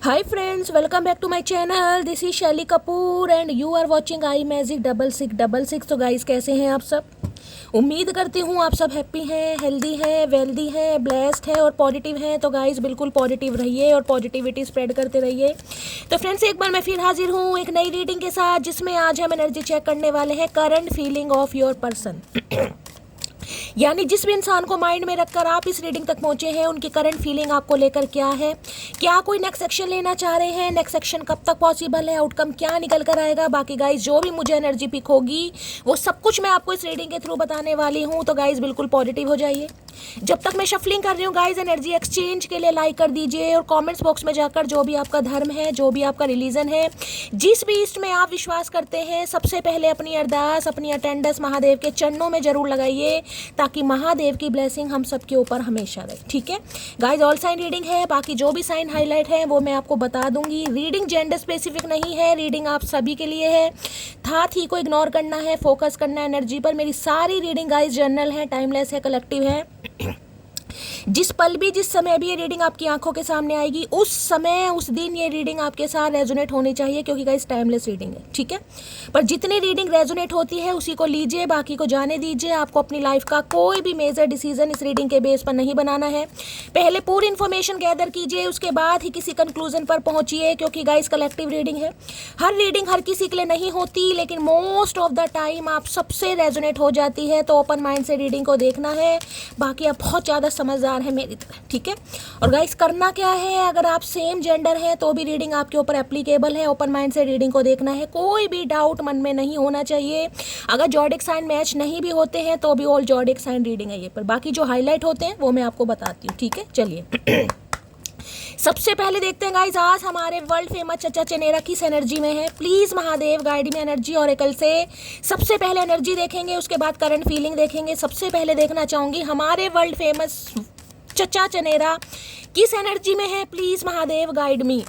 Hi friends, welcome back to my channel. This is Shelly Kapoor and you are watching I magic 6666। तो guys कैसे हैं आप सब? उम्मीद करती हूँ आप सब हैप्पी हैं, हेल्दी हैं, वेल्दी हैं, ब्लेस्ड हैं और पॉजिटिव हैं। तो गाइस बिल्कुल पॉजिटिव रहिए और पॉजिटिविटी स्प्रेड करते रहिए। तो फ्रेंड्स एक बार मैं फिर हाजिर हूँ एक नई रीडिंग के साथ, जिसमें आज हम एनर्जी चेक करने वाले हैं current feeling of your person. यानी जिस भी इंसान को माइंड में रखकर आप इस रीडिंग तक पहुंचे हैं, उनकी करंट फीलिंग आपको लेकर क्या है, क्या कोई नेक्स्ट एक्शन लेना चाह रहे हैं, नेक्स्ट एक्शन कब तक पॉसिबल है, आउटकम क्या निकल कर आएगा। बाकी गाइज जो भी मुझे एनर्जी पिक होगी वो सब कुछ मैं आपको इस रीडिंग के थ्रू बताने वाली हूँ। तो गाइज बिल्कुल पॉजिटिव हो जाइए। जब तक मैं शफलिंग कर रही हूँ गाइज, एनर्जी एक्सचेंज के लिए लाइक कर दीजिए और कमेंट्स बॉक्स में जाकर जो भी आपका धर्म है, जो भी आपका रिलीजन है, जिस भी ईस्ट में आप विश्वास करते हैं, सबसे पहले अपनी अरदास, अपनी अटेंडेंस महादेव के चरणों में जरूर लगाइए, ताकि महादेव की ब्लेसिंग हम सबके ऊपर हमेशा रहे। ठीक है गाइज, ऑल साइन रीडिंग है। बाकी जो भी साइन हाईलाइट है वो मैं आपको बता दूंगी। रीडिंग जेंडर स्पेसिफिक नहीं है, रीडिंग आप सभी के लिए है। था थी को इग्नोर करना है, फोकस करना है एनर्जी पर। मेरी सारी रीडिंग गाइज जनरल है, टाइमलेस है, कलेक्टिव है। जिस पल भी, जिस समय भी ये रीडिंग आपकी आंखों के सामने आएगी, उस समय, उस दिन ये रीडिंग आपके साथ रेजोनेट होनी चाहिए, क्योंकि गाइस टाइमलेस रीडिंग है। ठीक है, पर जितनी रीडिंग रेजोनेट होती है उसी को लीजिए, बाकी को जाने दीजिए। आपको अपनी लाइफ का कोई भी मेजर डिसीजन इस रीडिंग के बेस पर नहीं बनाना है। पहले पूरी इन्फॉर्मेशन गैदर कीजिए, उसके बाद ही किसी कंक्लूजन पर पहुंचिए, क्योंकि गाइस कलेक्टिव रीडिंग है। हर रीडिंग हर किसी के लिए नहीं होती, लेकिन मोस्ट ऑफ द टाइम आप सबसे रेजोनेट हो जाती है। तो ओपन माइंड से रीडिंग को देखना है। बाकी आप बहुत ज़्यादा समझदार है मेरी तरह। ठीक है, और गाइस करना क्या है, अगर आप सेम जेंडर हैं तो भी रीडिंग आपके ऊपर एप्लीकेबल है। ओपन माइंड से रीडिंग को देखना है, कोई भी डाउट मन में नहीं होना चाहिए। अगर जॉडिक साइन मैच नहीं भी होते हैं तो भी ऑल जॉडिक साइन रीडिंग है ये, पर बाकी जो हाईलाइट होते हैं वो मैं आपको बताती हूँ। ठीक है, चलिए सबसे पहले देखते हैं गाइज, आज हमारे वर्ल्ड फेमस चचा चनेरा किस एनर्जी में है। प्लीज महादेव गाइड में एनर्जी ऑरेकल से। सबसे पहले एनर्जी देखेंगे, उसके बाद करंट फीलिंग देखेंगे। सबसे पहले देखना चाहूंगी हमारे वर्ल्ड फेमस चचा चनेरा किस एनर्जी में है। प्लीज महादेव गाइड मी।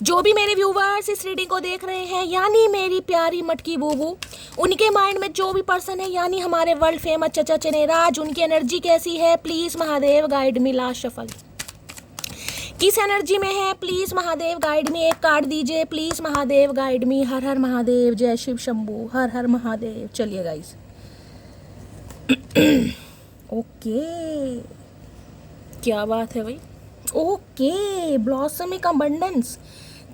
जो भी मेरे व्यूवर्स इस रीडिंग को देख रहे हैं, यानी मेरी प्यारी मटकी बूबू, उनके माइंड में जो भी पर्सन है, यानी हमारे वर्ल्ड फेमस चचा चनेरा, आज उनकी एनर्जी कैसी है। Please Mahadev guide me. Last shuffle किस एनर्जी में है, प्लीज महादेव गाइड मी। एक कार्ड दीजिए, प्लीज महादेव गाइड मी। हर हर महादेव, जय शिव शंभू, हर हर महादेव। चलिए गाइस ओके, क्या बात है भाई। ओके, ब्लॉसमिंग अबंडेंस,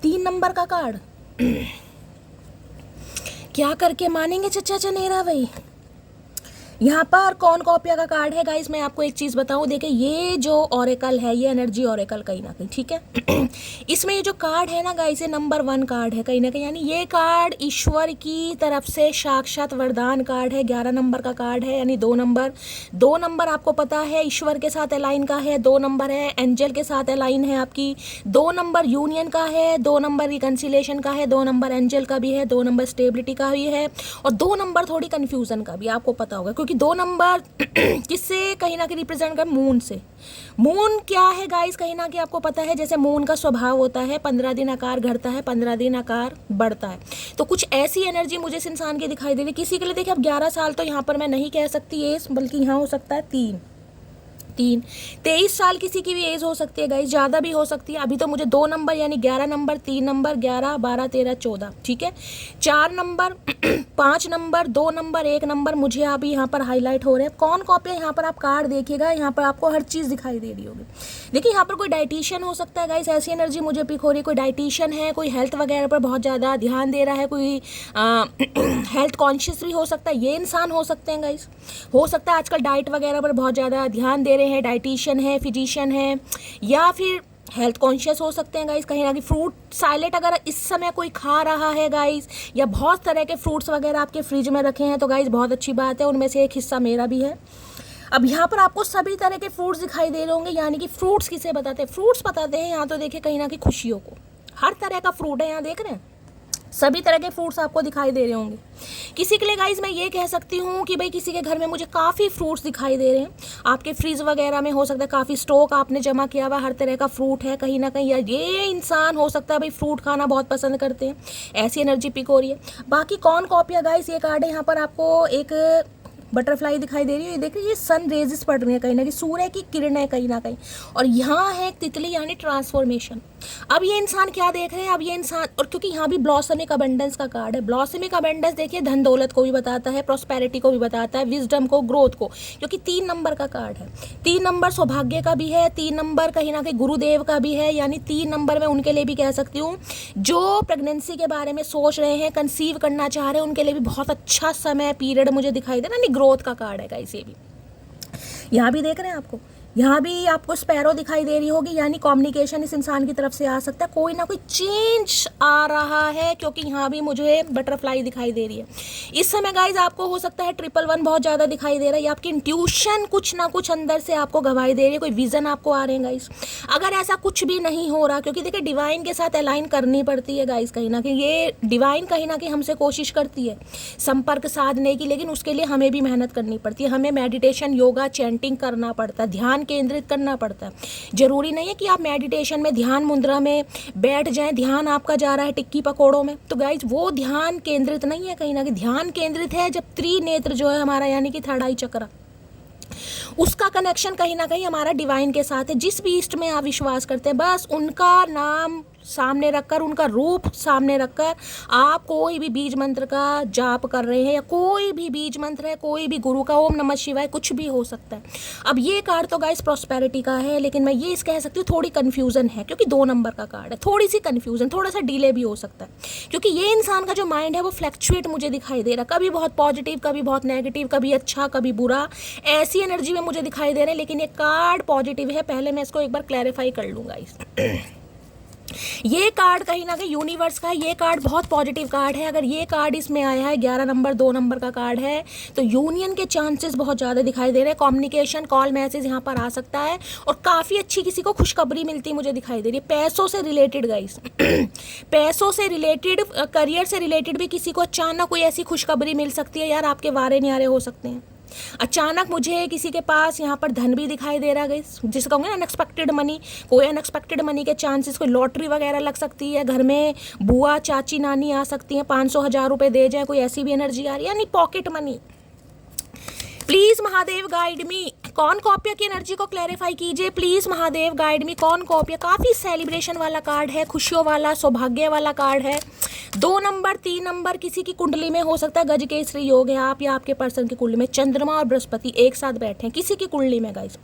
3 नंबर का कार्ड। क्या करके मानेंगे चचा चनेरा भाई। यहाँ पर कौन कॉपिया का कार्ड है गाइस, मैं आपको एक चीज़ बताऊँ। देखिए ये जो ऑरेकल है, ये एनर्जी ऑरेकल कहीं ना कहीं, ठीक है इसमें ये जो कार्ड है ना गाइस, ये नंबर 1 कार्ड है कहीं ना कहीं। यानी ये कार्ड ईश्वर की तरफ से साक्षात वरदान कार्ड है। 11 नंबर का कार्ड है, यानी 2 नंबर आपको पता है ईश्वर के साथ अलाइन का है। 2 नंबर है एंजल के साथ अलाइन है आपकी। 2 नंबर यूनियन का है, 2 नंबर रिकन्सिलेशन का है, 2 नंबर एंजल का भी है, 2 नंबर स्टेबिलिटी का भी है, और 2 नंबर थोड़ी कन्फ्यूजन का भी। आपको पता होगा क्योंकि 2 नंबर किससे कहीं ना कहीं रिप्रेजेंट कर, मून से। मून क्या है गाइस, कहीं ना कहीं आपको पता है, जैसे मून का स्वभाव होता है 15 दिन आकार घटता है, 15 दिन आकार बढ़ता है। तो कुछ ऐसी एनर्जी मुझे इस इंसान की दिखाई दे रही है। किसी के लिए देखिए अब 11 साल तो यहाँ पर मैं नहीं कह सकती एज, बल्कि यहाँ हो सकता है 23 साल किसी की भी एज हो सकती है गाइस, ज़्यादा भी हो सकती है। अभी तो मुझे 2 नंबर यानी 11 नंबर, 3 नंबर, 11, 12, 13, 14, ठीक है। 4 नंबर 5 नंबर, 2 नंबर, 1 नंबर मुझे अभी यहाँ पर हाईलाइट हो रहे हैं। कौन कॉपी, यहाँ पर आप कार्ड देखिएगा, यहाँ पर आपको हर चीज़ दिखाई दे रही होगी। देखिए यहाँ पर कोई डाइटिशियन हो सकता है गाइस, ऐसी एनर्जी मुझे पिक हो रही है। कोई डाइटिशियन है, कोई हेल्थ वगैरह पर बहुत ज़्यादा ध्यान दे रहा है, कोई हेल्थ कॉन्शियस भी हो सकता है। ये इंसान हो सकते हैं गाइस, हो सकता है आजकल डाइट वगैरह पर बहुत ज़्यादा ध्यान दे रहे हैं, डाइटिशियन है, फिजिशियन है, या फिर हेल्थ कॉन्शियस हो सकते हैं गाइस। कहीं ना कहीं फ्रूट साइलेंट अगर इस समय कोई खा रहा है गाइस, या बहुत तरह के फ्रूट्स वगैरह आपके फ्रिज में रखे हैं, तो गाइस बहुत अच्छी बात है, उनमें से एक हिस्सा मेरा भी है। अब यहाँ पर आपको सभी तरह के फ्रूट्स दिखाई दे रहे होंगे। यानी कि फ्रूट्स किसे बताते हैं, फ्रूट्स बताते हैं यहाँ तो देखिए कहीं ना कहीं खुशियों को। हर तरह का फ्रूट है यहाँ, देख रहे हैं, सभी तरह के फ्रूट्स आपको दिखाई दे रहे होंगे। किसी के लिए गाइज मैं ये कह सकती हूँ कि भाई किसी के घर में मुझे काफ़ी फ्रूट्स दिखाई दे रहे हैं। आपके फ्रिज वगैरह में हो सकता है काफ़ी स्टॉक आपने जमा किया हुआ, हर तरह का फ्रूट है कहीं ना कहीं। या ये इंसान हो सकता है भाई फ्रूट खाना बहुत पसंद करते हैं, ऐसी एनर्जी पिक हो रही है। बाकी कौन कॉपी है गाइज, ये कार्ड है, यहाँ पर आपको एक बटरफ्लाई दिखाई दे रही है। देखिए ये सन रेजेस पड़ रही है कहीं ना कहीं, सूर्य की किरणें कहीं ना कहीं। और यहाँ है एक तितली यानी ट्रांसफॉर्मेशन। अब ये इंसान क्या देख रहे हैं, अब ये इंसान, और क्योंकि यहाँ भी ब्लॉसमिक अबंडेंस का कार्ड है, ब्लॉसमिक अबंडेंस देखिए धन दौलत को भी बताता है, प्रॉस्पेरिटी को भी बताता है, विजडम को, ग्रोथ को, क्योंकि 3 नंबर का कार्ड है। 3 नंबर सौभाग्य का भी है, 3 नंबर कहीं ना कहीं गुरुदेव का भी है, यानी 3 नंबर में उनके लिए भी कह सकती हूँ जो प्रेगनेंसी के बारे में सोच रहे हैं, कंसीव करना चाह रहे हैं, उनके लिए भी बहुत अच्छा समय पीरियड मुझे दिखाई दे रहा है। नहीं, ग्रोथ का कार्ड है गाइस। ये भी यहाँ भी देख रहे हैं आपको, यहाँ भी आपको स्पैरो दिखाई दे रही होगी, यानी कम्युनिकेशन इस इंसान की तरफ से आ सकता है, कोई ना कोई चेंज आ रहा है, क्योंकि यहाँ भी मुझे बटरफ्लाई दिखाई दे रही है। इस समय गाइज आपको हो सकता है 111 बहुत ज़्यादा दिखाई दे रहा है, या आपकी इंट्यूशन कुछ ना कुछ अंदर से आपको गवाही दे रही है, कोई विजन आपको आ रहे हैं गाइज। अगर ऐसा कुछ भी नहीं हो रहा, क्योंकि देखिए डिवाइन के साथ अलाइन करनी पड़ती है गाइज, कहीं ना कहीं ये डिवाइन कहीं ना कहीं हमसे कोशिश करती है संपर्क साधने की, लेकिन उसके लिए हमें भी मेहनत करनी पड़ती है, हमें मेडिटेशन, योगा, चैंटिंग करना पड़ता है, ध्यान केंद्रित करना पड़ता है। जरूरी नहीं है कि आप मेडिटेशन में, ध्यान मुद्रा में बैठ जाएं, ध्यान आपका जा रहा है टिक्की पकोड़ों में, तो गाइज वो ध्यान केंद्रित नहीं है, कहीं ना कहीं ध्यान केंद्रित है जब त्रिनेत्र जो है हमारा, यानी कि थर्ड आई चक्र, उसका कनेक्शन कहीं ना कहीं हमारा डिवाइन के साथ है। जिस भी इष्ट में आप विश्वास करते हैं, बस उनका नाम सामने रखकर, उनका रूप सामने रखकर आप कोई भी बीज मंत्र का जाप कर रहे हैं, या कोई भी बीज मंत्र है, कोई भी गुरु का, ओम नमः शिवाय, कुछ भी हो सकता है। अब ये कार्ड तो गाइस प्रॉस्पेरिटी का है, लेकिन मैं ये कह सकती हूँ थोड़ी कन्फ्यूजन है, क्योंकि 2 नंबर का कार्ड है, थोड़ी सी कन्फ्यूजन, थोड़ा सा डिले भी हो सकता है, क्योंकि ये इंसान का जो माइंड है वो फ्लैक्चुएट मुझे दिखाई दे रहा है, कभी बहुत पॉजिटिव, कभी बहुत नेगेटिव, कभी अच्छा, कभी बुरा, ऐसी एनर्जी में मुझे दिखाई दे रहे हैं। लेकिन ये कार्ड पॉजिटिव है, पहले मैं इसको एक बार क्लैरिफाई कर लूँगा। ये कार्ड कहीं ना कहीं यूनिवर्स का है, ये कार्ड बहुत पॉजिटिव कार्ड है। अगर ये कार्ड इसमें आया है, 11 नंबर 2 नंबर का कार्ड है, तो यूनियन के चांसेस बहुत ज़्यादा दिखाई दे रहे हैं। कम्युनिकेशन, कॉल, मैसेज यहाँ पर आ सकता है, और काफ़ी अच्छी किसी को खुशखबरी मिलती मुझे दिखाई दे रही है, पैसों से रिलेटेड गाइस पैसों से रिलेटेड, करियर से रिलेटेड भी किसी को अचानक कोई ऐसी खुशखबरी मिल सकती है, यार आपके वारे न्यारे हो सकते हैं अचानक। मुझे किसी के पास यहाँ पर धन भी दिखाई दे रहा है गाइस, जिसे कहूँगे ना अनएक्सपेक्टेड मनी, कोई अनएक्सपेक्टेड मनी के चांसेस, कोई लॉटरी वगैरह लग सकती है, घर में बुआ, चाची, नानी आ सकती हैं, 500-1000 रुपये दे जाए, कोई ऐसी भी एनर्जी आ रही है, यानी pocket money. Please Mahadev guide मी, कौन कॉपिया की एनर्जी को क्लैरिफाई कीजिए, प्लीज महादेव गाइड मी, कौन कॉपिया। काफ़ी सेलिब्रेशन वाला कार्ड है, खुशियों वाला, सौभाग्य वाला कार्ड है। 2 नंबर 3 नंबर किसी की कुंडली में हो सकता है गज केसरी योग है, आप या आपके पर्सन की कुंडली में चंद्रमा और बृहस्पति एक साथ बैठे हैं किसी की कुंडली में गाइस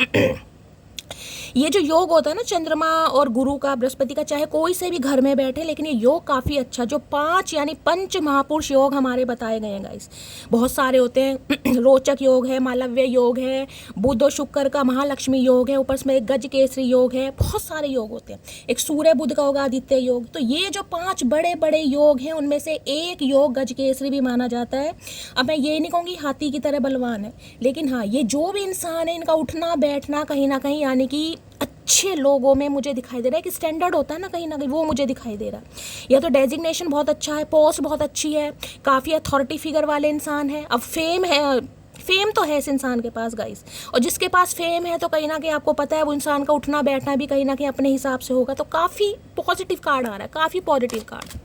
ये जो योग होता है ना चंद्रमा और गुरु का, बृहस्पति का, चाहे कोई से भी घर में बैठे, लेकिन ये योग काफ़ी अच्छा, जो 5 यानी पंच महापुरुष योग हमारे बताए गए हैं गाइस, बहुत सारे होते हैं रोचक योग है, मालव्य योग है, बुध और शुक्र का महालक्ष्मी योग है, ऊपर से एक गज केसरी योग है, बहुत सारे योग होते हैं, एक सूर्य बुध का होगा आदित्य योग। तो ये जो 5 बड़े बड़े योग हैं, उनमें से एक योग गज केसरी भी माना जाता है। अब मैं ये नहीं कहूँगी हाथी की तरह बलवान है, लेकिन हाँ, ये जो भी इंसान है, इनका उठना बैठना कहीं ना कहीं, यानी कि अच्छे लोगों में मुझे दिखाई दे रहा है कि स्टैंडर्ड होता है ना कहीं ना कहीं, वो मुझे दिखाई दे रहा है। या तो डेजिग्नेशन बहुत अच्छा है, पोस्ट बहुत अच्छी है, काफ़ी अथॉरिटी फिगर वाले इंसान है। अब फेम है, फेम तो है इस इंसान के पास गाइस, और जिसके पास फेम है तो कहीं ना कहीं आपको पता है वो इंसान का उठना बैठना भी कहीं ना कहीं अपने हिसाब से होगा। तो काफ़ी पॉजिटिव कार्ड आ रहा है, काफ़ी पॉजिटिव कार्ड।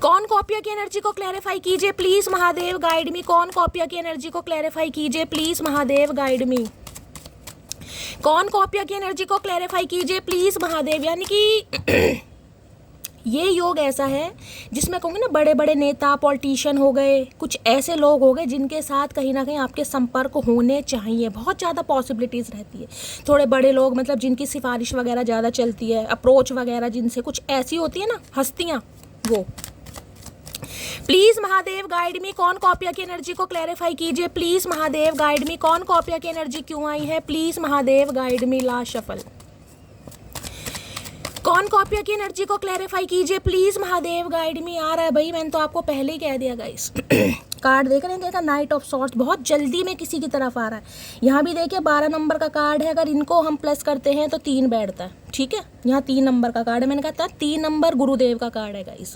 कौन कॉपिया की एनर्जी को क्लैरिफाई कीजिए प्लीज महादेव गाइड मी, कौन कॉपिया की एनर्जी को क्लैरिफाई कीजिए प्लीज महादेव गाइड मी, कौन कॉपिया की एनर्जी को क्लैरिफाई कीजिए प्लीज महादेव। यानी कि ये योग ऐसा है जिसमें कहूँगी ना बड़े बड़े नेता, पॉलिटिशियन हो गए, कुछ ऐसे लोग हो गए जिनके साथ कहीं ना कहीं आपके संपर्क होने चाहिए, बहुत ज़्यादा पॉसिबिलिटीज़ रहती है। थोड़े बड़े लोग, मतलब जिनकी सिफारिश वगैरह ज़्यादा चलती है, अप्रोच वगैरह जिनसे कुछ ऐसी होती है ना हस्तियाँ, वो। प्लीज महादेव गाइड मी, कौन कॉपिया की एनर्जी को क्लैरिफाई कीजिए प्लीज महादेव गाइड मी, कौन कॉपिया की एनर्जी क्यों आई है please Mahadev guide me. Last shuffle, कौन कॉपिया की एनर्जी को क्लैरिफाई कीजिए प्लीज महादेव गाइड मी। आ रहा है भाई, मैंने तो आपको पहले ही कह दिया गाइस कार्ड देख रहे हैं क्या, नाइट ऑफ सॉर्ट्स बहुत जल्दी में किसी की तरफ आ रहा है। यहाँ भी देखिए 12 नंबर का कार्ड है, अगर इनको हम प्लस करते हैं तो 3 बैठता है, ठीक है। यहाँ 3 नंबर का कार्ड है, मैंने कहा था 3 नंबर गुरुदेव का कार्ड है गाइस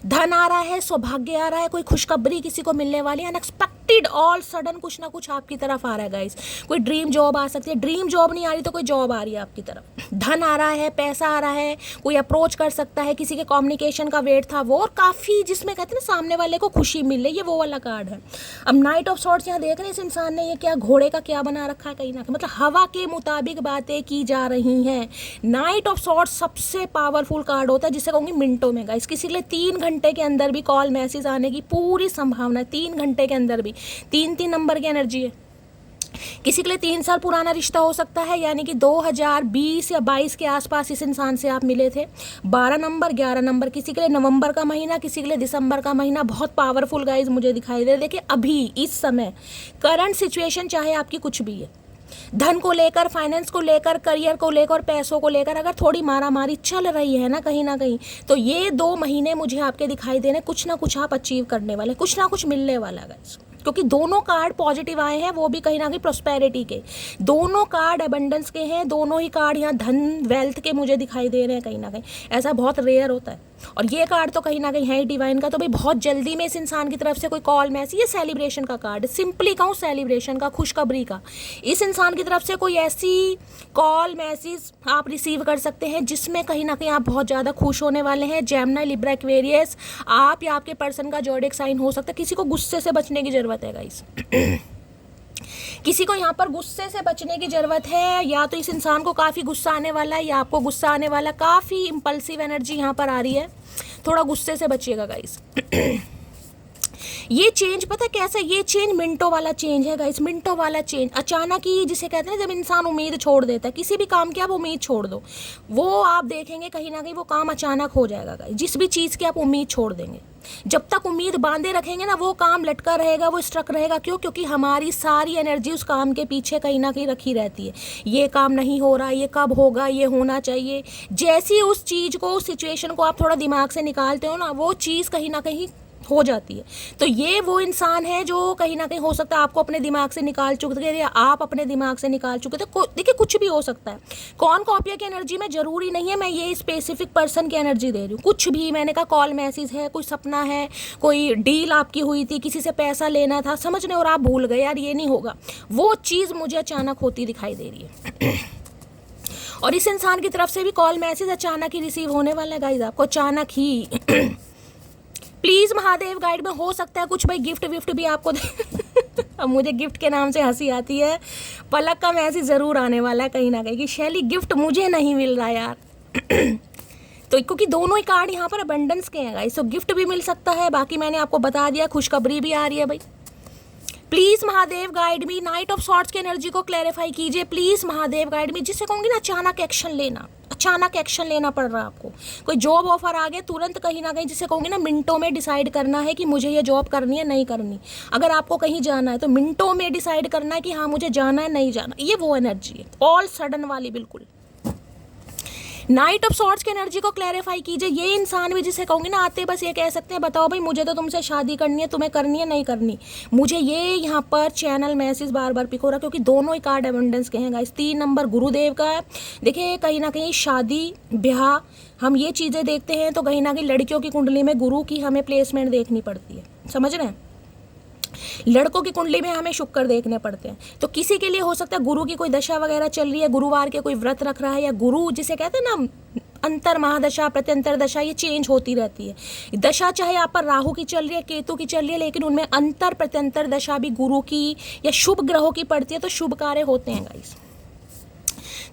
धन आ रहा है, सौभाग्य आ रहा है, कोई खुशखबरी किसी को मिलने वाली है, अनएक्सपेक्टेड ऑल सडन कुछ ना कुछ आपकी तरफ आ रहा है गाइस। कोई ड्रीम जॉब आ सकती है, ड्रीम जॉब नहीं आ रही तो कोई जॉब आ रही है आपकी तरफ, धन आ रहा है, पैसा आ रहा है, कोई अप्रोच कर सकता है, किसी के कम्युनिकेशन का वेट था वो, और काफ़ी जिसमें कहते हैं ना सामने वाले को खुशी मिल रही है, वो वाला कार्ड है। अब नाइट ऑफ सॉर्ट्स यहाँ देख रहे हैं इस इंसान ने, ये क्या घोड़े का क्या बना रखा है कहीं ना कहीं, मतलब हवा के मुताबिक बातें की जा रही हैं, नाइट ऑफ सॉर्ट्स सबसे पावरफुल कार्ड होता है, जिसे कहूँगी मिनटों में गाइस। किसी के लिए 3 घंटे के अंदर भी कॉल मैसेज आने की पूरी संभावना है, 3 घंटे के अंदर भी। 3 नंबर की एनर्जी है। किसी के लिए 3 साल पुराना रिश्ता हो सकता है, यानी कि 2020 या 22 के आसपास इस इंसान से आप मिले थे। 12 नंबर, 11 नंबर, किसी के लिए नवंबर का महीना, किसी के लिए दिसंबर का महीना। बहुत पावरफुल गाइज मुझे दिखाई दे। देखिए अभी इस समय करंट सिचुएशन चाहे आपकी कुछ भी है, धन को लेकर, फाइनेंस को लेकर, करियर को लेकर, पैसों को लेकर अगर थोड़ी मारामारी चल रही है ना कहीं, तो ये 2 महीने मुझे आपके दिखाई दे रहे हैं, कुछ ना कुछ आप अचीव करने वाले, कुछ ना कुछ मिलने वाला है गाइस। क्योंकि दोनों कार्ड पॉजिटिव आए हैं, वो भी कहीं ना कहीं प्रोस्पेरिटी के, दोनों कार्ड एबंडेंस के हैं, दोनों ही कार्ड यहाँ धन वेल्थ के मुझे दिखाई दे रहे हैं कहीं ना कहीं। ऐसा बहुत रेयर होता है। और ये कार्ड तो कहीं ना कहीं है ही डिवाइन का। तो भाई बहुत जल्दी में इस इंसान की तरफ से कोई कॉल मैसेज, ये सेलिब्रेशन का कार्ड, सिंपली कहूँ सेलिब्रेशन का, खुशखबरी का। इस इंसान की तरफ से कोई ऐसी कॉल मैसेज आप रिसीव कर सकते हैं जिसमें कहीं ना कहीं आप बहुत ज़्यादा खुश होने वाले हैं। जेमिनी, लिब्रा, एक्वेरियस, आप या आपके पर्सन का ज़ोडिएक साइन हो सकता है। किसी को गुस्से से बचने की ज़रूरत है गाइस। किसी को यहाँ पर गुस्से से बचने की ज़रूरत है, या तो इस इंसान को काफ़ी गुस्सा आने वाला है या आपको गुस्सा आने वाला। काफ़ी इम्पल्सिव एनर्जी यहाँ पर आ रही है, थोड़ा गुस्से से बचिएगा गाइस। ये चेंज पता कैसा, ये चेंज मिनटों वाला चेंज है गाइस, मिनटों वाला चेंज। अचानक ही जिसे कहते हैं जब इंसान उम्मीद छोड़ देता है, किसी भी काम की आप उम्मीद छोड़ दो, वो आप देखेंगे कहीं ना कहीं वो काम अचानक हो जाएगा गाइस। जिस भी चीज़ की आप उम्मीद छोड़ देंगे, जब तक उम्मीद बांधे रखेंगे ना, वो काम लटका रहेगा, वो स्ट्रक रहेगा। क्यों? क्योंकि हमारी सारी एनर्जी उस काम के पीछे कहीं ना कहीं रखी रहती है। ये काम नहीं हो रहा, ये कब होगा, ये होना चाहिए। जैसी उस चीज़ को, उस सिचुएशन को आप थोड़ा दिमाग से निकालते हो ना, वो चीज़ कहीं ना कहीं हो जाती है। तो ये वो इंसान है जो कहीं ना कहीं हो सकता है आपको अपने दिमाग से निकाल चुके थे, या आप अपने दिमाग से निकाल चुके थे। देखिए कुछ भी हो सकता है। कौन कॉपिया की एनर्जी में ज़रूरी नहीं है मैं ये स्पेसिफिक पर्सन की एनर्जी दे रही हूँ। कुछ भी, मैंने कहा कॉल मैसेज है, कोई सपना है, कोई डील आपकी हुई थी, किसी से पैसा लेना था, समझ रहे, और आप भूल गए यार ये नहीं होगा, वो चीज़ मुझे अचानक होती दिखाई दे रही है। और इस इंसान की तरफ से भी कॉल मैसेज अचानक ही रिसीव होने वाला है गाइज, आपको अचानक ही। प्लीज़ महादेव गाइड में हो सकता है कुछ भाई गिफ्ट विफ्ट भी आपको दे। अब मुझे गिफ्ट के नाम से हंसी आती है। पलक का मैसेज ज़रूर आने वाला है कहीं ना कहीं कि शैली गिफ्ट मुझे नहीं मिल रहा यार। तो क्योंकि दोनों ही कार्ड यहाँ पर अबंडेंस के हैं गाइस, तो गिफ्ट भी मिल सकता है। बाकी मैंने आपको बता दिया, खुशखबरी भी आ रही है भाई। Please Mahadev guide me, knight of swords की एनर्जी को क्लैरिफाई कीजिए प्लीज़ महादेव गाइड मी। जिससे कहूँगी ना अचानक एक्शन लेना, अचानक एक्शन लेना पड़ रहा है आपको। कोई जॉब ऑफर आ गया तुरंत कहीं ना कहीं, जिसे कहूँगी ना मिनटों में डिसाइड करना है कि मुझे ये जॉब करनी है नहीं करनी। अगर आपको कहीं जाना है तो मिनटों में डिसाइड करना है कि हाँ मुझे जाना है नहीं जाना। ये वो एनर्जी है, ऑल सडन वाली बिल्कुल। नाइट ऑफ सॉर्ट्स की एनर्जी को क्लैरिफाई कीजिए। ये इंसान भी जिसे कहूँगी ना आते बस ये कह सकते हैं बताओ भाई मुझे तो तुमसे शादी करनी है, तुम्हें करनी है नहीं करनी। मुझे ये यहाँ पर चैनल मैसेज बार बार पिक हो रहा, क्योंकि दोनों ही कार्ड एबंडेंस के हैं गाइस। 3 नंबर गुरुदेव का है। देखिए कहीं ना कहीं शादी ब्याह हम ये चीज़ें देखते हैं तो कहीं ना कहीं लड़कियों की कुंडली में गुरु की हमें प्लेसमेंट देखनी पड़ती है, समझ रहे हैं। लड़कों की कुंडली में हमें शुक्र देखने पड़ते हैं। तो किसी के लिए हो सकता है गुरु की कोई दशा वगैरह चल रही है, गुरुवार के कोई व्रत रख रहा है, या गुरु जिसे कहते हैं ना अंतर महादशा, प्रत्यंतर दशा, ये चेंज होती रहती है। दशा चाहे आप पर राहु की चल रही है, केतु की चल रही है, लेकिन उनमें अंतर प्रत्यंतर दशा भी गुरु की या शुभ ग्रहों की पड़ती है, तो शुभ कार्य होते हैं गाइस।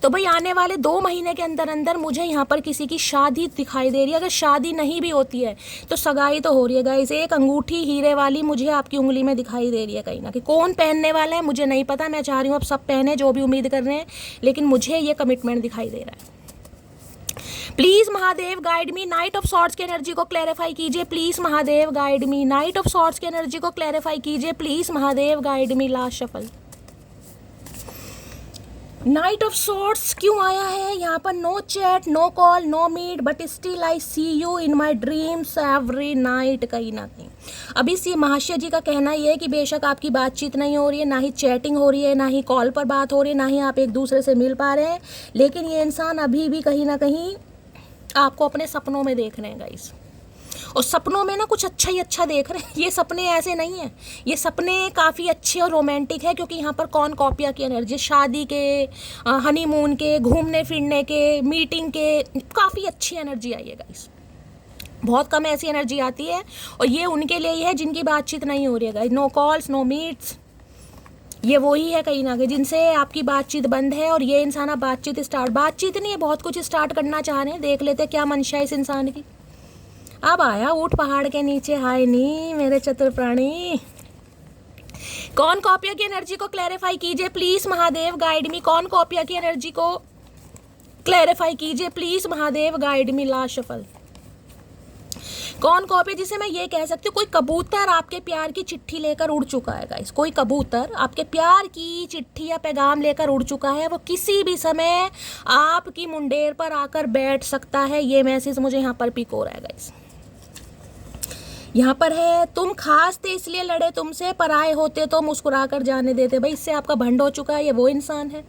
तो भाई आने वाले 2 महीने के अंदर अंदर मुझे यहाँ पर किसी की शादी दिखाई दे रही है। अगर शादी नहीं भी होती है तो सगाई तो हो रही है गाइस। एक अंगूठी हीरे वाली मुझे आपकी उंगली में दिखाई दे रही है कहीं ना कहीं। कौन पहनने वाला है मुझे नहीं पता, मैं चाह रही हूँ अब सब पहने जो भी उम्मीद कर रहे हैं, लेकिन मुझे ये कमिटमेंट दिखाई दे रहा है। Please Mahadev guide me, knight of swords की एनर्जी को क्लैरिफाई कीजिए please Mahadev guide me. Knight of swords की एनर्जी को क्लैरिफाई कीजिए please Mahadev guide me. Last shuffle knight of swords क्यों आया है यहाँ पर? No chat, no call, no meet, but still I see you in my dreams every night. कहीं ना कहीं अभी सी महाशय जी का कहना ये है कि बेशक आपकी बातचीत नहीं हो रही है, ना ही चैटिंग हो रही है, ना ही कॉल पर बात हो रही है, ना ही आप एक दूसरे से मिल पा रहे हैं, लेकिन ये इंसान अभी भी कहीं ना कहीं आपको अपने सपनों में देख रहे हैं गाइस। और सपनों में ना कुछ अच्छा ही अच्छा देख रहे हैं। ये सपने ऐसे नहीं हैं, ये सपने काफ़ी अच्छे और रोमांटिक है, क्योंकि यहाँ पर कौन कॉपिया की एनर्जी, शादी के, हनीमून के, घूमने फिरने के, मीटिंग के, काफ़ी अच्छी एनर्जी आई है गाइस। बहुत कम ऐसी एनर्जी आती है, और ये उनके लिए ही है जिनकी बातचीत नहीं हो रही है guys. No calls, no meets, ये वही है कहीं ना कहीं जिनसे आपकी बातचीत बंद है, और ये इंसान अब बातचीत नहीं है, बहुत कुछ स्टार्ट करना चाह रहे हैं। देख लेते क्या मंशा है इस इंसान की। अब आया ऊंट पहाड़ के नीचे, हाय नी मेरे चतुर प्राणी। कौन कॉपिया की एनर्जी को क्लैरिफाई कीजिए प्लीज महादेव, गाइड मी। कौन कॉपिया की एनर्जी को क्लैरिफाई कीजिए please Mahadev, guide me. Last shuffle. कौन कॉपी जिसे मैं ये कह सकती हूँ, कोई कबूतर आपके प्यार की चिट्ठी लेकर उड़ चुका है गाइस। कोई कबूतर आपके प्यार की चिट्ठी या पैगाम लेकर उड़ चुका है। वो किसी भी समय आपकी मुंडेर पर आकर बैठ सकता है। ये मैसेज मुझे यहाँ पर पिक हो रहा है गाइस। यहाँ पर है, तुम खास थे इसलिए लड़े तुमसे, पराए होते तो मुस्कुरा कर जाने देते। भाई इससे आपका भंड हो चुका है, ये वो इंसान है,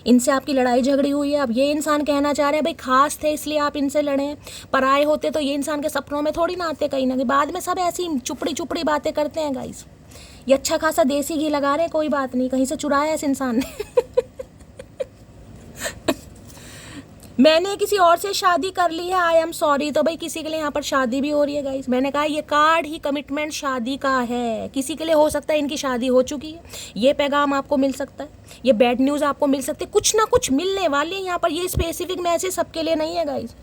इनसे आपकी लड़ाई झगड़ी हुई है। अब ये इंसान कहना चाह रहे हैं भाई खास थे इसलिए आप इनसे लड़े, पराए होते तो ये इंसान के सपनों में थोड़ी ना आते कहीं ना कहीं। बाद में सब ऐसी चुपड़ी चुपड़ी बातें करते हैं गाइस। ये अच्छा खासा देसी घी लगा रहे हैं, कोई बात नहीं, कहीं से चुराया इस इंसान ने। मैंने किसी और से शादी कर ली है, आई एम सॉरी। तो भाई किसी के लिए यहाँ पर शादी भी हो रही है गाइस। मैंने कहा ये कार्ड ही कमिटमेंट शादी का है। किसी के लिए हो सकता है इनकी शादी हो चुकी है, ये पैगाम आपको मिल सकता है, ये बैड न्यूज़ आपको मिल सकती है, कुछ ना कुछ मिलने वाली है यहाँ पर। ये स्पेसिफिक मैसेज सबके लिए नहीं है गाइस,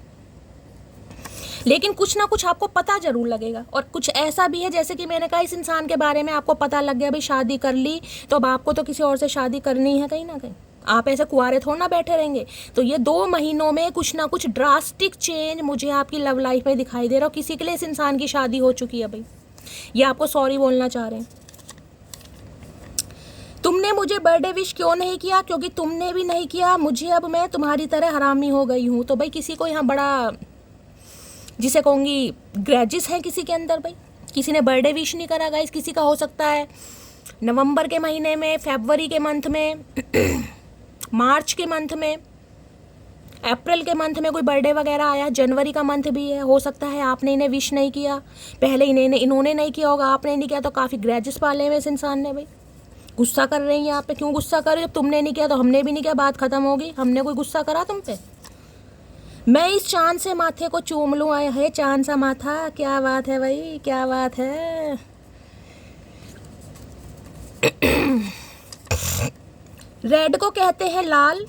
लेकिन कुछ ना कुछ आपको पता जरूर लगेगा। और कुछ ऐसा भी है जैसे कि मैंने कहा इस इंसान के बारे में आपको पता लग गया भाई शादी कर ली, तो अब आपको तो किसी और से शादी करनी है कहीं ना कहीं। आप ऐसे कुंवारे थोड़ा ना बैठे रहेंगे। तो ये 2 महीनों में कुछ ना कुछ ड्रास्टिक चेंज मुझे आपकी लव लाइफ में दिखाई दे रहा है। किसी के लिए इस इंसान की शादी हो चुकी है भाई, ये आपको सॉरी बोलना चाह रहे हैं। तुमने मुझे बर्थडे विश क्यों नहीं किया, क्योंकि तुमने भी नहीं किया मुझे, अब मैं तुम्हारी तरह हरामी हो गई हूँ। तो भाई किसी को यहाँ बड़ा, जिसे कहूँगी ग्रैजेस है किसी के अंदर भाई, किसी ने बर्थडे विश नहीं करा गाइस। किसी का हो सकता है नवंबर के महीने में, फरवरी के मंथ में, मार्च के मंथ में, अप्रैल के मंथ में कोई बर्थडे वगैरह आया, जनवरी का मंथ भी है। हो सकता है आपने इन्हें विश नहीं किया, पहले इन्होंने नहीं किया होगा, आपने नहीं किया, तो काफ़ी ग्रैजेस पाले हुए इस इंसान ने भाई। गुस्सा कर रही हैं आप पे, क्यों गुस्सा कर रहे हो? जब तुमने नहीं किया तो हमने भी नहीं किया, बात खत्म होगी। हमने कोई गुस्सा करा तुम पे? मैं इस चांद से माथे को चूम लूँ, आया है चांद सा माथा। क्या बात है भाई, क्या बात है। रेड को कहते हैं लाल,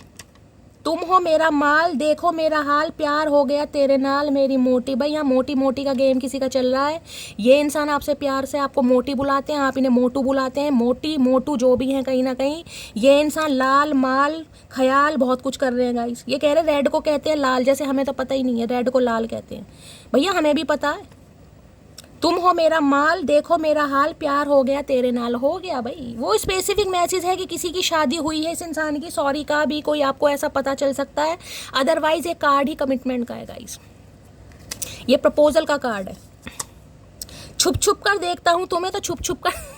तुम हो मेरा माल, देखो मेरा हाल, प्यार हो गया तेरे नाल मेरी मोटी। भाई यहाँ मोटी मोटी का गेम किसी का चल रहा है। ये इंसान आपसे प्यार से आपको मोटी बुलाते हैं, आप इन्हें मोटू बुलाते हैं। मोटी मोटू जो भी हैं कहीं ना कहीं, ये इंसान लाल माल ख्याल बहुत कुछ कर रहे हैं गाइस। ये कह रहे हैं रेड को कहते हैं लाल, जैसे हमें तो पता ही नहीं है रेड को लाल कहते हैं। भैया हमें भी पता है। तुम हो मेरा माल, देखो मेरा हाल, प्यार हो गया तेरे नाल। हो गया भाई, वो स्पेसिफिक मैसेज है कि किसी की शादी हुई है इस इंसान की। सॉरी का भी कोई आपको ऐसा पता चल सकता है, अदरवाइज ये कार्ड ही कमिटमेंट का है गाइस। ये प्रपोजल का कार्ड है। छुप छुप कर देखता हूँ तुम्हें, तो छुप छुप कर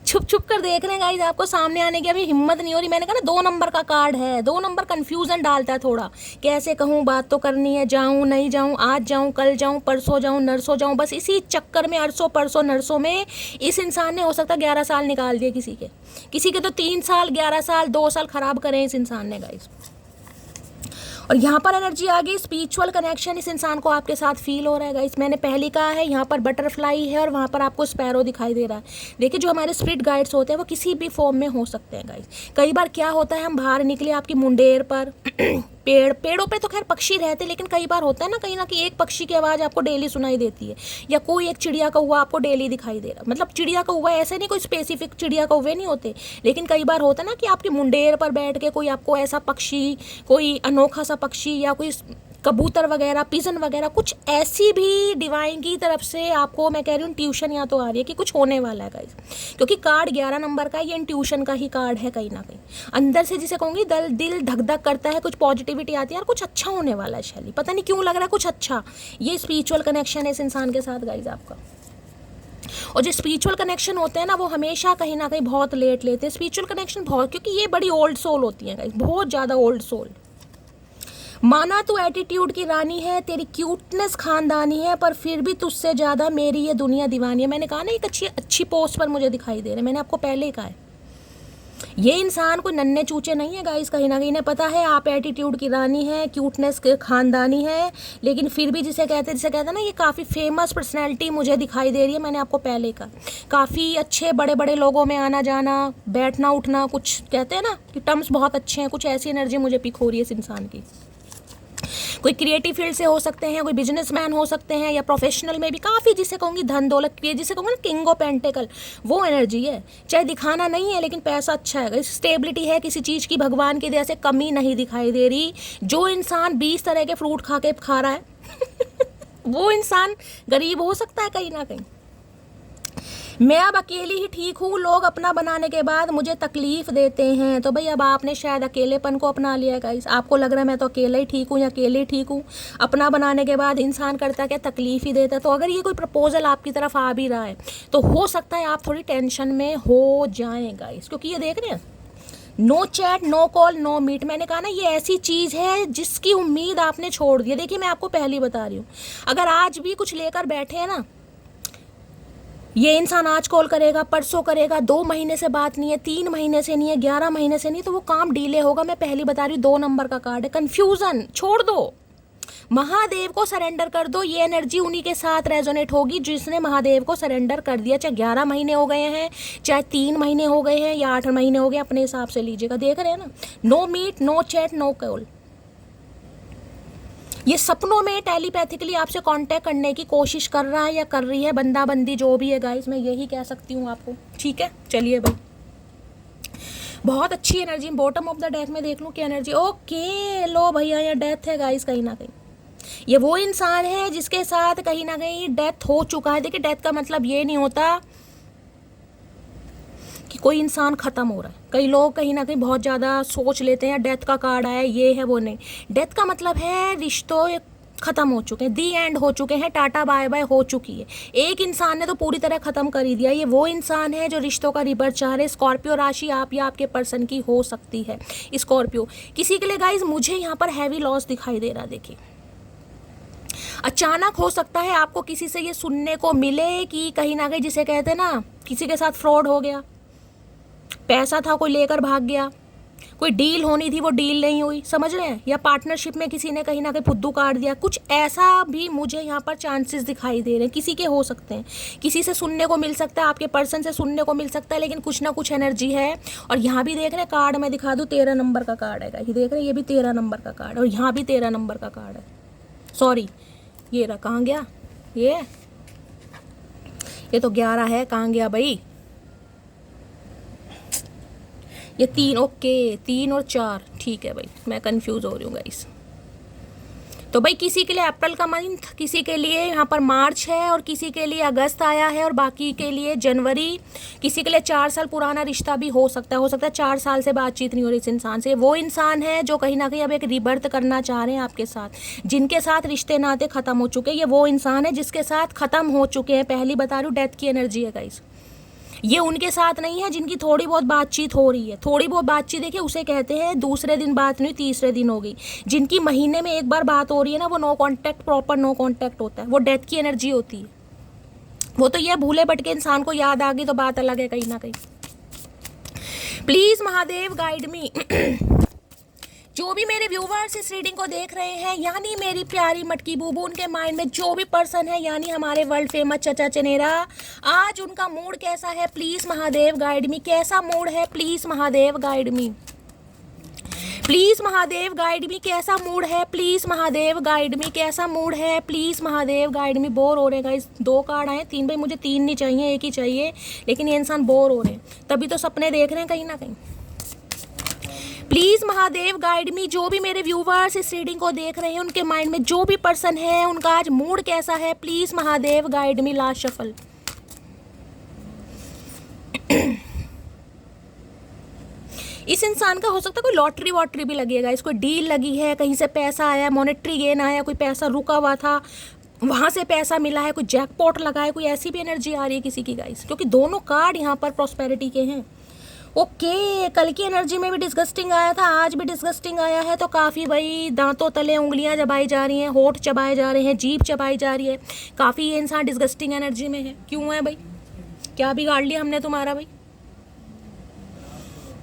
छुप छुप कर देख रहे हैं गाइस। आपको सामने आने की अभी हिम्मत नहीं हो रही। मैंने कहा ना 2 नंबर का कार्ड है, 2 नंबर कंफ्यूजन डालता है थोड़ा। कैसे कहूँ, बात तो करनी है, जाऊँ नहीं जाऊँ, आज जाऊँ कल जाऊँ परसों जाऊँ नरसों जाऊँ। बस इसी चक्कर में अरसों परसों नरसों में इस इंसान ने हो सकता है 11 साल निकाल दिए किसी के तो 3 साल, 11 साल, 2 साल खराब करे इस इंसान ने गाइस। और यहाँ पर एनर्जी आ गई, स्पिरिचुअल कनेक्शन इस इंसान को आपके साथ फील हो रहा है गाइस। मैंने पहले कहा है, यहाँ पर बटरफ्लाई है और वहाँ पर आपको स्पैरो दिखाई दे रहा है। देखिए जो हमारे स्पिरिट गाइड्स होते हैं वो किसी भी फॉर्म में हो सकते हैं गाइस। कई बार क्या होता है, हम बाहर निकले आपकी मुंडेर पर पेड़ों पे तो खैर पक्षी रहते, लेकिन कई बार होता है ना कहीं ना कि एक पक्षी की आवाज़ आपको डेली सुनाई देती है, या कोई एक चिड़िया कौवा आपको डेली दिखाई दे रहा। मतलब चिड़िया कौवा ऐसे नहीं, कोई स्पेसिफिक चिड़िया कौवे नहीं होते, लेकिन कई बार होता है ना कि आपकी मुंडेर पर बैठ के कोई आपको ऐसा पक्षी, कोई अनोखा सा पक्षी या कोई कबूतर वगैरह, पिजन वगैरह, कुछ ऐसी भी डिवाइन की तरफ से आपको, मैं कह रही हूँ ट्यूशन या तो आ रही है कि कुछ होने वाला है गाइस। क्योंकि कार्ड 11 नंबर का, ये ट्यूशन का ही कार्ड है कहीं ना कहीं। अंदर से जिसे कहूँगी दिल धक धक करता है, कुछ पॉजिटिविटी आती है, यार कुछ अच्छा होने वाला है शैली, पता नहीं क्यों लग रहा है कुछ अच्छा। ये स्पिरिचुअल कनेक्शन है इस इंसान के साथ गाइस आपका। और जो स्पिरिचुअल कनेक्शन होते हैं ना, वो हमेशा कहीं ना कहीं बहुत लेट लेते हैं स्पिरिचुअल कनेक्शन, बहुत, क्योंकि ये बड़ी ओल्ड सोल होती है गाइस, बहुत ज़्यादा ओल्ड सोल। माना तू एटीट्यूड की रानी है, तेरी क्यूटनेस खानदानी है, पर फिर भी तुझसे ज़्यादा मेरी ये दुनिया दीवानी है। मैंने कहा ना एक अच्छी पोस्ट पर मुझे दिखाई दे रहे, मैंने आपको पहले ही कहा है। ये इंसान कोई नन्हे चूचे नहीं है गाइस, कहीं ना कहीं इन्हें पता है आप एटीट्यूड की रानी है, क्यूटनेस के खानदानी है, लेकिन फिर भी जिसे कहते हैं ना, ये काफ़ी फेमस पर्सनैलिटी मुझे दिखाई दे रही है। मैंने आपको पहले कहा काफ़ी अच्छे बड़े बड़े लोगों में आना जाना, बैठना उठना, कुछ कहते हैं ना कि टर्म्स बहुत अच्छे हैं, कुछ ऐसी एनर्जी मुझे पिक हो रही है इस इंसान की। कोई क्रिएटिव फील्ड से हो सकते हैं, कोई बिजनेसमैन हो सकते हैं, या प्रोफेशनल में भी काफ़ी, जिसे कहूँगी धन दौलत की, जिसे कहूँगा ना किंग ऑफ पेंटिकल, वो एनर्जी है। चाहे दिखाना नहीं है लेकिन पैसा अच्छा है, स्टेबिलिटी है, किसी चीज़ की भगवान की दया से कमी नहीं दिखाई दे रही। जो इंसान 20 तरह के फ्रूट खा रहा है वो इंसान गरीब हो सकता है कहीं ना कहीं। मैं अब अकेली ही ठीक हूँ, लोग अपना बनाने के बाद मुझे तकलीफ देते हैं। तो भाई अब आपने शायद अकेलेपन को अपना लिया है गाइस, आपको लग रहा है मैं तो अकेला ही ठीक हूँ या अकेले ही ठीक हूँ। अपना बनाने के बाद इंसान करता क्या, तकलीफ ही देता है। तो अगर ये कोई प्रपोजल आपकी तरफ आ भी रहा है तो हो सकता है आप थोड़ी टेंशन में हो जाएं गाइस, क्योंकि ये देख रहे हैं no chat, no call, no meet. मैंने कहा ना ये ऐसी चीज़ है जिसकी उम्मीद आपने छोड़ दी है। देखिए मैं आपको पहले बता रही हूँ, अगर आज भी कुछ लेकर बैठे हैं ना, ये इंसान आज कॉल करेगा, परसों करेगा, 2 महीने से बात नहीं है, 3 महीने से नहीं है, 11 महीने से नहीं है, तो वो काम डिले होगा। मैं पहली बता रही हूँ 2 नंबर का कार्ड है। कन्फ्यूज़न छोड़ दो, महादेव को सरेंडर कर दो। ये एनर्जी उन्हीं के साथ रेजोनेट होगी जिसने महादेव को सरेंडर कर दिया। चाहे 11 महीने हो गए हैं, चाहे 3 महीने हो गए हैं, या 8 महीने हो गए, अपने हिसाब से लीजिएगा। देख रहे हैं ना, no meet, no chat, no call. ये सपनों में टेलीपैथिकली आपसे कांटेक्ट करने की कोशिश कर रहा है या कर रही है, बंदा बंदी जो भी है गाइस, मैं यही कह सकती हूँ आपको। ठीक है, चलिए भाई, बहुत अच्छी energy. Bottom of the deck में देख लूँ क्या एनर्जी। ओके, लो भैया, ये डेथ है गाइस कहीं ना कहीं। ये वो इंसान है जिसके साथ कहीं ना कहीं डेथ हो चुका है। देखिए डेथ का मतलब ये नहीं होता कि कोई इंसान ख़त्म हो रहा है। कई लोग कहीं ना कहीं बहुत ज़्यादा सोच लेते हैं डेथ का कार्ड आया ये है वो नहीं। डेथ का मतलब है रिश्तों ख़त्म हो चुके हैं, दी एंड हो चुके हैं, टाटा बाय बाय हो चुकी है। एक इंसान ने तो पूरी तरह ख़त्म कर ही दिया। ये वो इंसान है जो रिश्तों का रिबर्थ चाह रहे। स्कॉर्पियो राशि आप या आपके पर्सन की हो सकती है। स्कॉर्पियो किसी के लिए गाइज मुझे यहाँ पर हैवी लॉस दिखाई दे रहा। देखिए अचानक हो सकता है आपको किसी से ये सुनने को मिले कि कहीं ना कहीं, जिसे कहते हैं ना, किसी के साथ फ्रॉड हो गया, पैसा था कोई लेकर भाग गया, कोई डील होनी थी वो डील नहीं हुई, समझ रहे हैं, या पार्टनरशिप में किसी ने कहीं ना कहीं फुद्दू काट दिया। कुछ ऐसा भी मुझे यहाँ पर चांसेस दिखाई दे रहे हैं। किसी के हो सकते हैं, किसी से सुनने को मिल सकता है, आपके पर्सन से सुनने को मिल सकता है, लेकिन कुछ ना कुछ एनर्जी है। और यहाँ भी देख रहे हैं कार्ड, मैं दिखा दूँ, 13 नंबर का कार्ड है। ये देख रहे हैं, ये भी 13 नंबर का कार्ड, और यहाँ भी 13 नंबर का कार्ड है। सॉरी, ये रहा, कहाँ गया ये तो 11 है, कहाँ गया भाई ये 3। ओके, 3 और 4, ठीक है भाई, मैं कंफ्यूज हो रही हूँ गाइस। तो भाई किसी के लिए अप्रैल का मंथ, किसी के लिए यहाँ पर मार्च है, और किसी के लिए अगस्त आया है, और बाकी के लिए जनवरी। किसी के लिए 4 साल पुराना रिश्ता भी हो सकता है 4 साल से बातचीत नहीं हो रही इस इंसान से। वो इंसान है जो कहीं ना कहीं अब एक रिबर्थ करना चाह रहे हैं आपके साथ, जिनके साथ रिश्ते नाते खत्म हो चुके हैं। ये वो इंसान है जिसके साथ खत्म हो चुके हैं। पहली बता रही हूँ, डेथ की एनर्जी है गाइस। ये उनके साथ नहीं है जिनकी थोड़ी बहुत बातचीत हो रही है। थोड़ी बहुत बातचीत देखिए उसे कहते हैं दूसरे दिन बात नहीं, तीसरे दिन हो गई। जिनकी महीने में एक बार बात हो रही है ना, वो no contact, proper no contact होता है, वो डेथ की एनर्जी होती है। वो तो ये भूले भटके इंसान को याद आ गई तो बात अलग है कहीं ना कहीं। प्लीज महादेव गाइड मी। जो भी मेरे व्यूवर्स इस रीडिंग को देख रहे हैं, यानी मेरी प्यारी मटकी बूबू, उनके माइंड में जो भी पर्सन है, यानी हमारे वर्ल्ड फेमस चचा चनेरा, आज उनका मूड कैसा है, प्लीज महादेव गाइड मी। कैसा मूड है, please Mahadev guide me. Please Mahadev guide मी, कैसा मूड है, प्लीज महादेव गाइड मी। कैसा मूड है, please Mahadev guide me. Bore हो रहे हैं गाइस, 2 कार्ड आए, 3 भाई, मुझे 3 नहीं चाहिए, 1 ही चाहिए, लेकिन ये इंसान बोर हो रहे हैं, तभी तो सपने देख रहे हैं कहीं ना कहीं। प्लीज महादेव गाइड मी। जो भी मेरे व्यूवर्स इस रीडिंग को देख रहे हैं, उनके माइंड में जो भी पर्सन है, उनका आज मूड कैसा है, please Mahadev guide me. Last shuffle. इस इंसान का हो सकता है कोई लॉटरी वॉटरी भी लगेगा, इसको डील लगी है, कहीं से पैसा आया, मॉनेटरी गेन आया, कोई पैसा रुका हुआ था वहां से पैसा मिला है, कोई जैकपॉट लगा है, कोई ऐसी भी एनर्जी आ रही है किसी की गाइस, क्योंकि दोनों कार्ड यहाँ पर प्रॉस्पेरिटी के हैं। ओके, कल की एनर्जी में भी डिस्गस्टिंग आया था, आज भी डिस्गस्टिंग आया है, तो काफ़ी भाई दांतों तले उंगलियां चबाई जा रही हैं, होठ चबाए जा रहे हैं, जीभ चबाई जा रही है। काफ़ी ये इंसान डिस्गस्टिंग एनर्जी में है। क्यों है भाई, क्या बिगाड़ लिया हमने तुम्हारा भाई?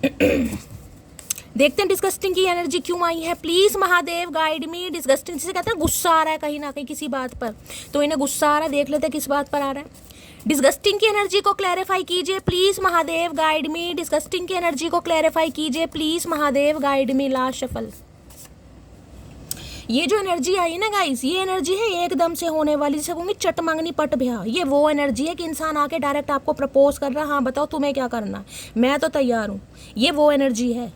देखते हैं डिस्गस्टिंग की एनर्जी क्यों आई है। Please Mahadev guide me. Disgusting जिसे कहते हैं गुस्सा आ रहा है कहीं ना कहीं किसी बात पर, तो इन्हें गुस्सा आ रहा है, देख लेते हैं किस बात पर आ रहा है। डिस्गस्टिंग की एनर्जी को क्लैरिफाई कीजिए please Mahadev guide me. Disgusting की एनर्जी को क्लैरिफाई कीजिए please Mahadev guide me. Last shuffle. ये जो एनर्जी आई ना गाइस, ये एनर्जी है एकदम से होने वाली, जिसे कहूँगी चट मांगनी पट ब्याह। ये वो एनर्जी है कि इंसान आके डायरेक्ट आपको प्रपोज कर रहा, हाँ बताओ तुम्हें क्या करना, मैं तो तैयार हूँ। ये वो एनर्जी है।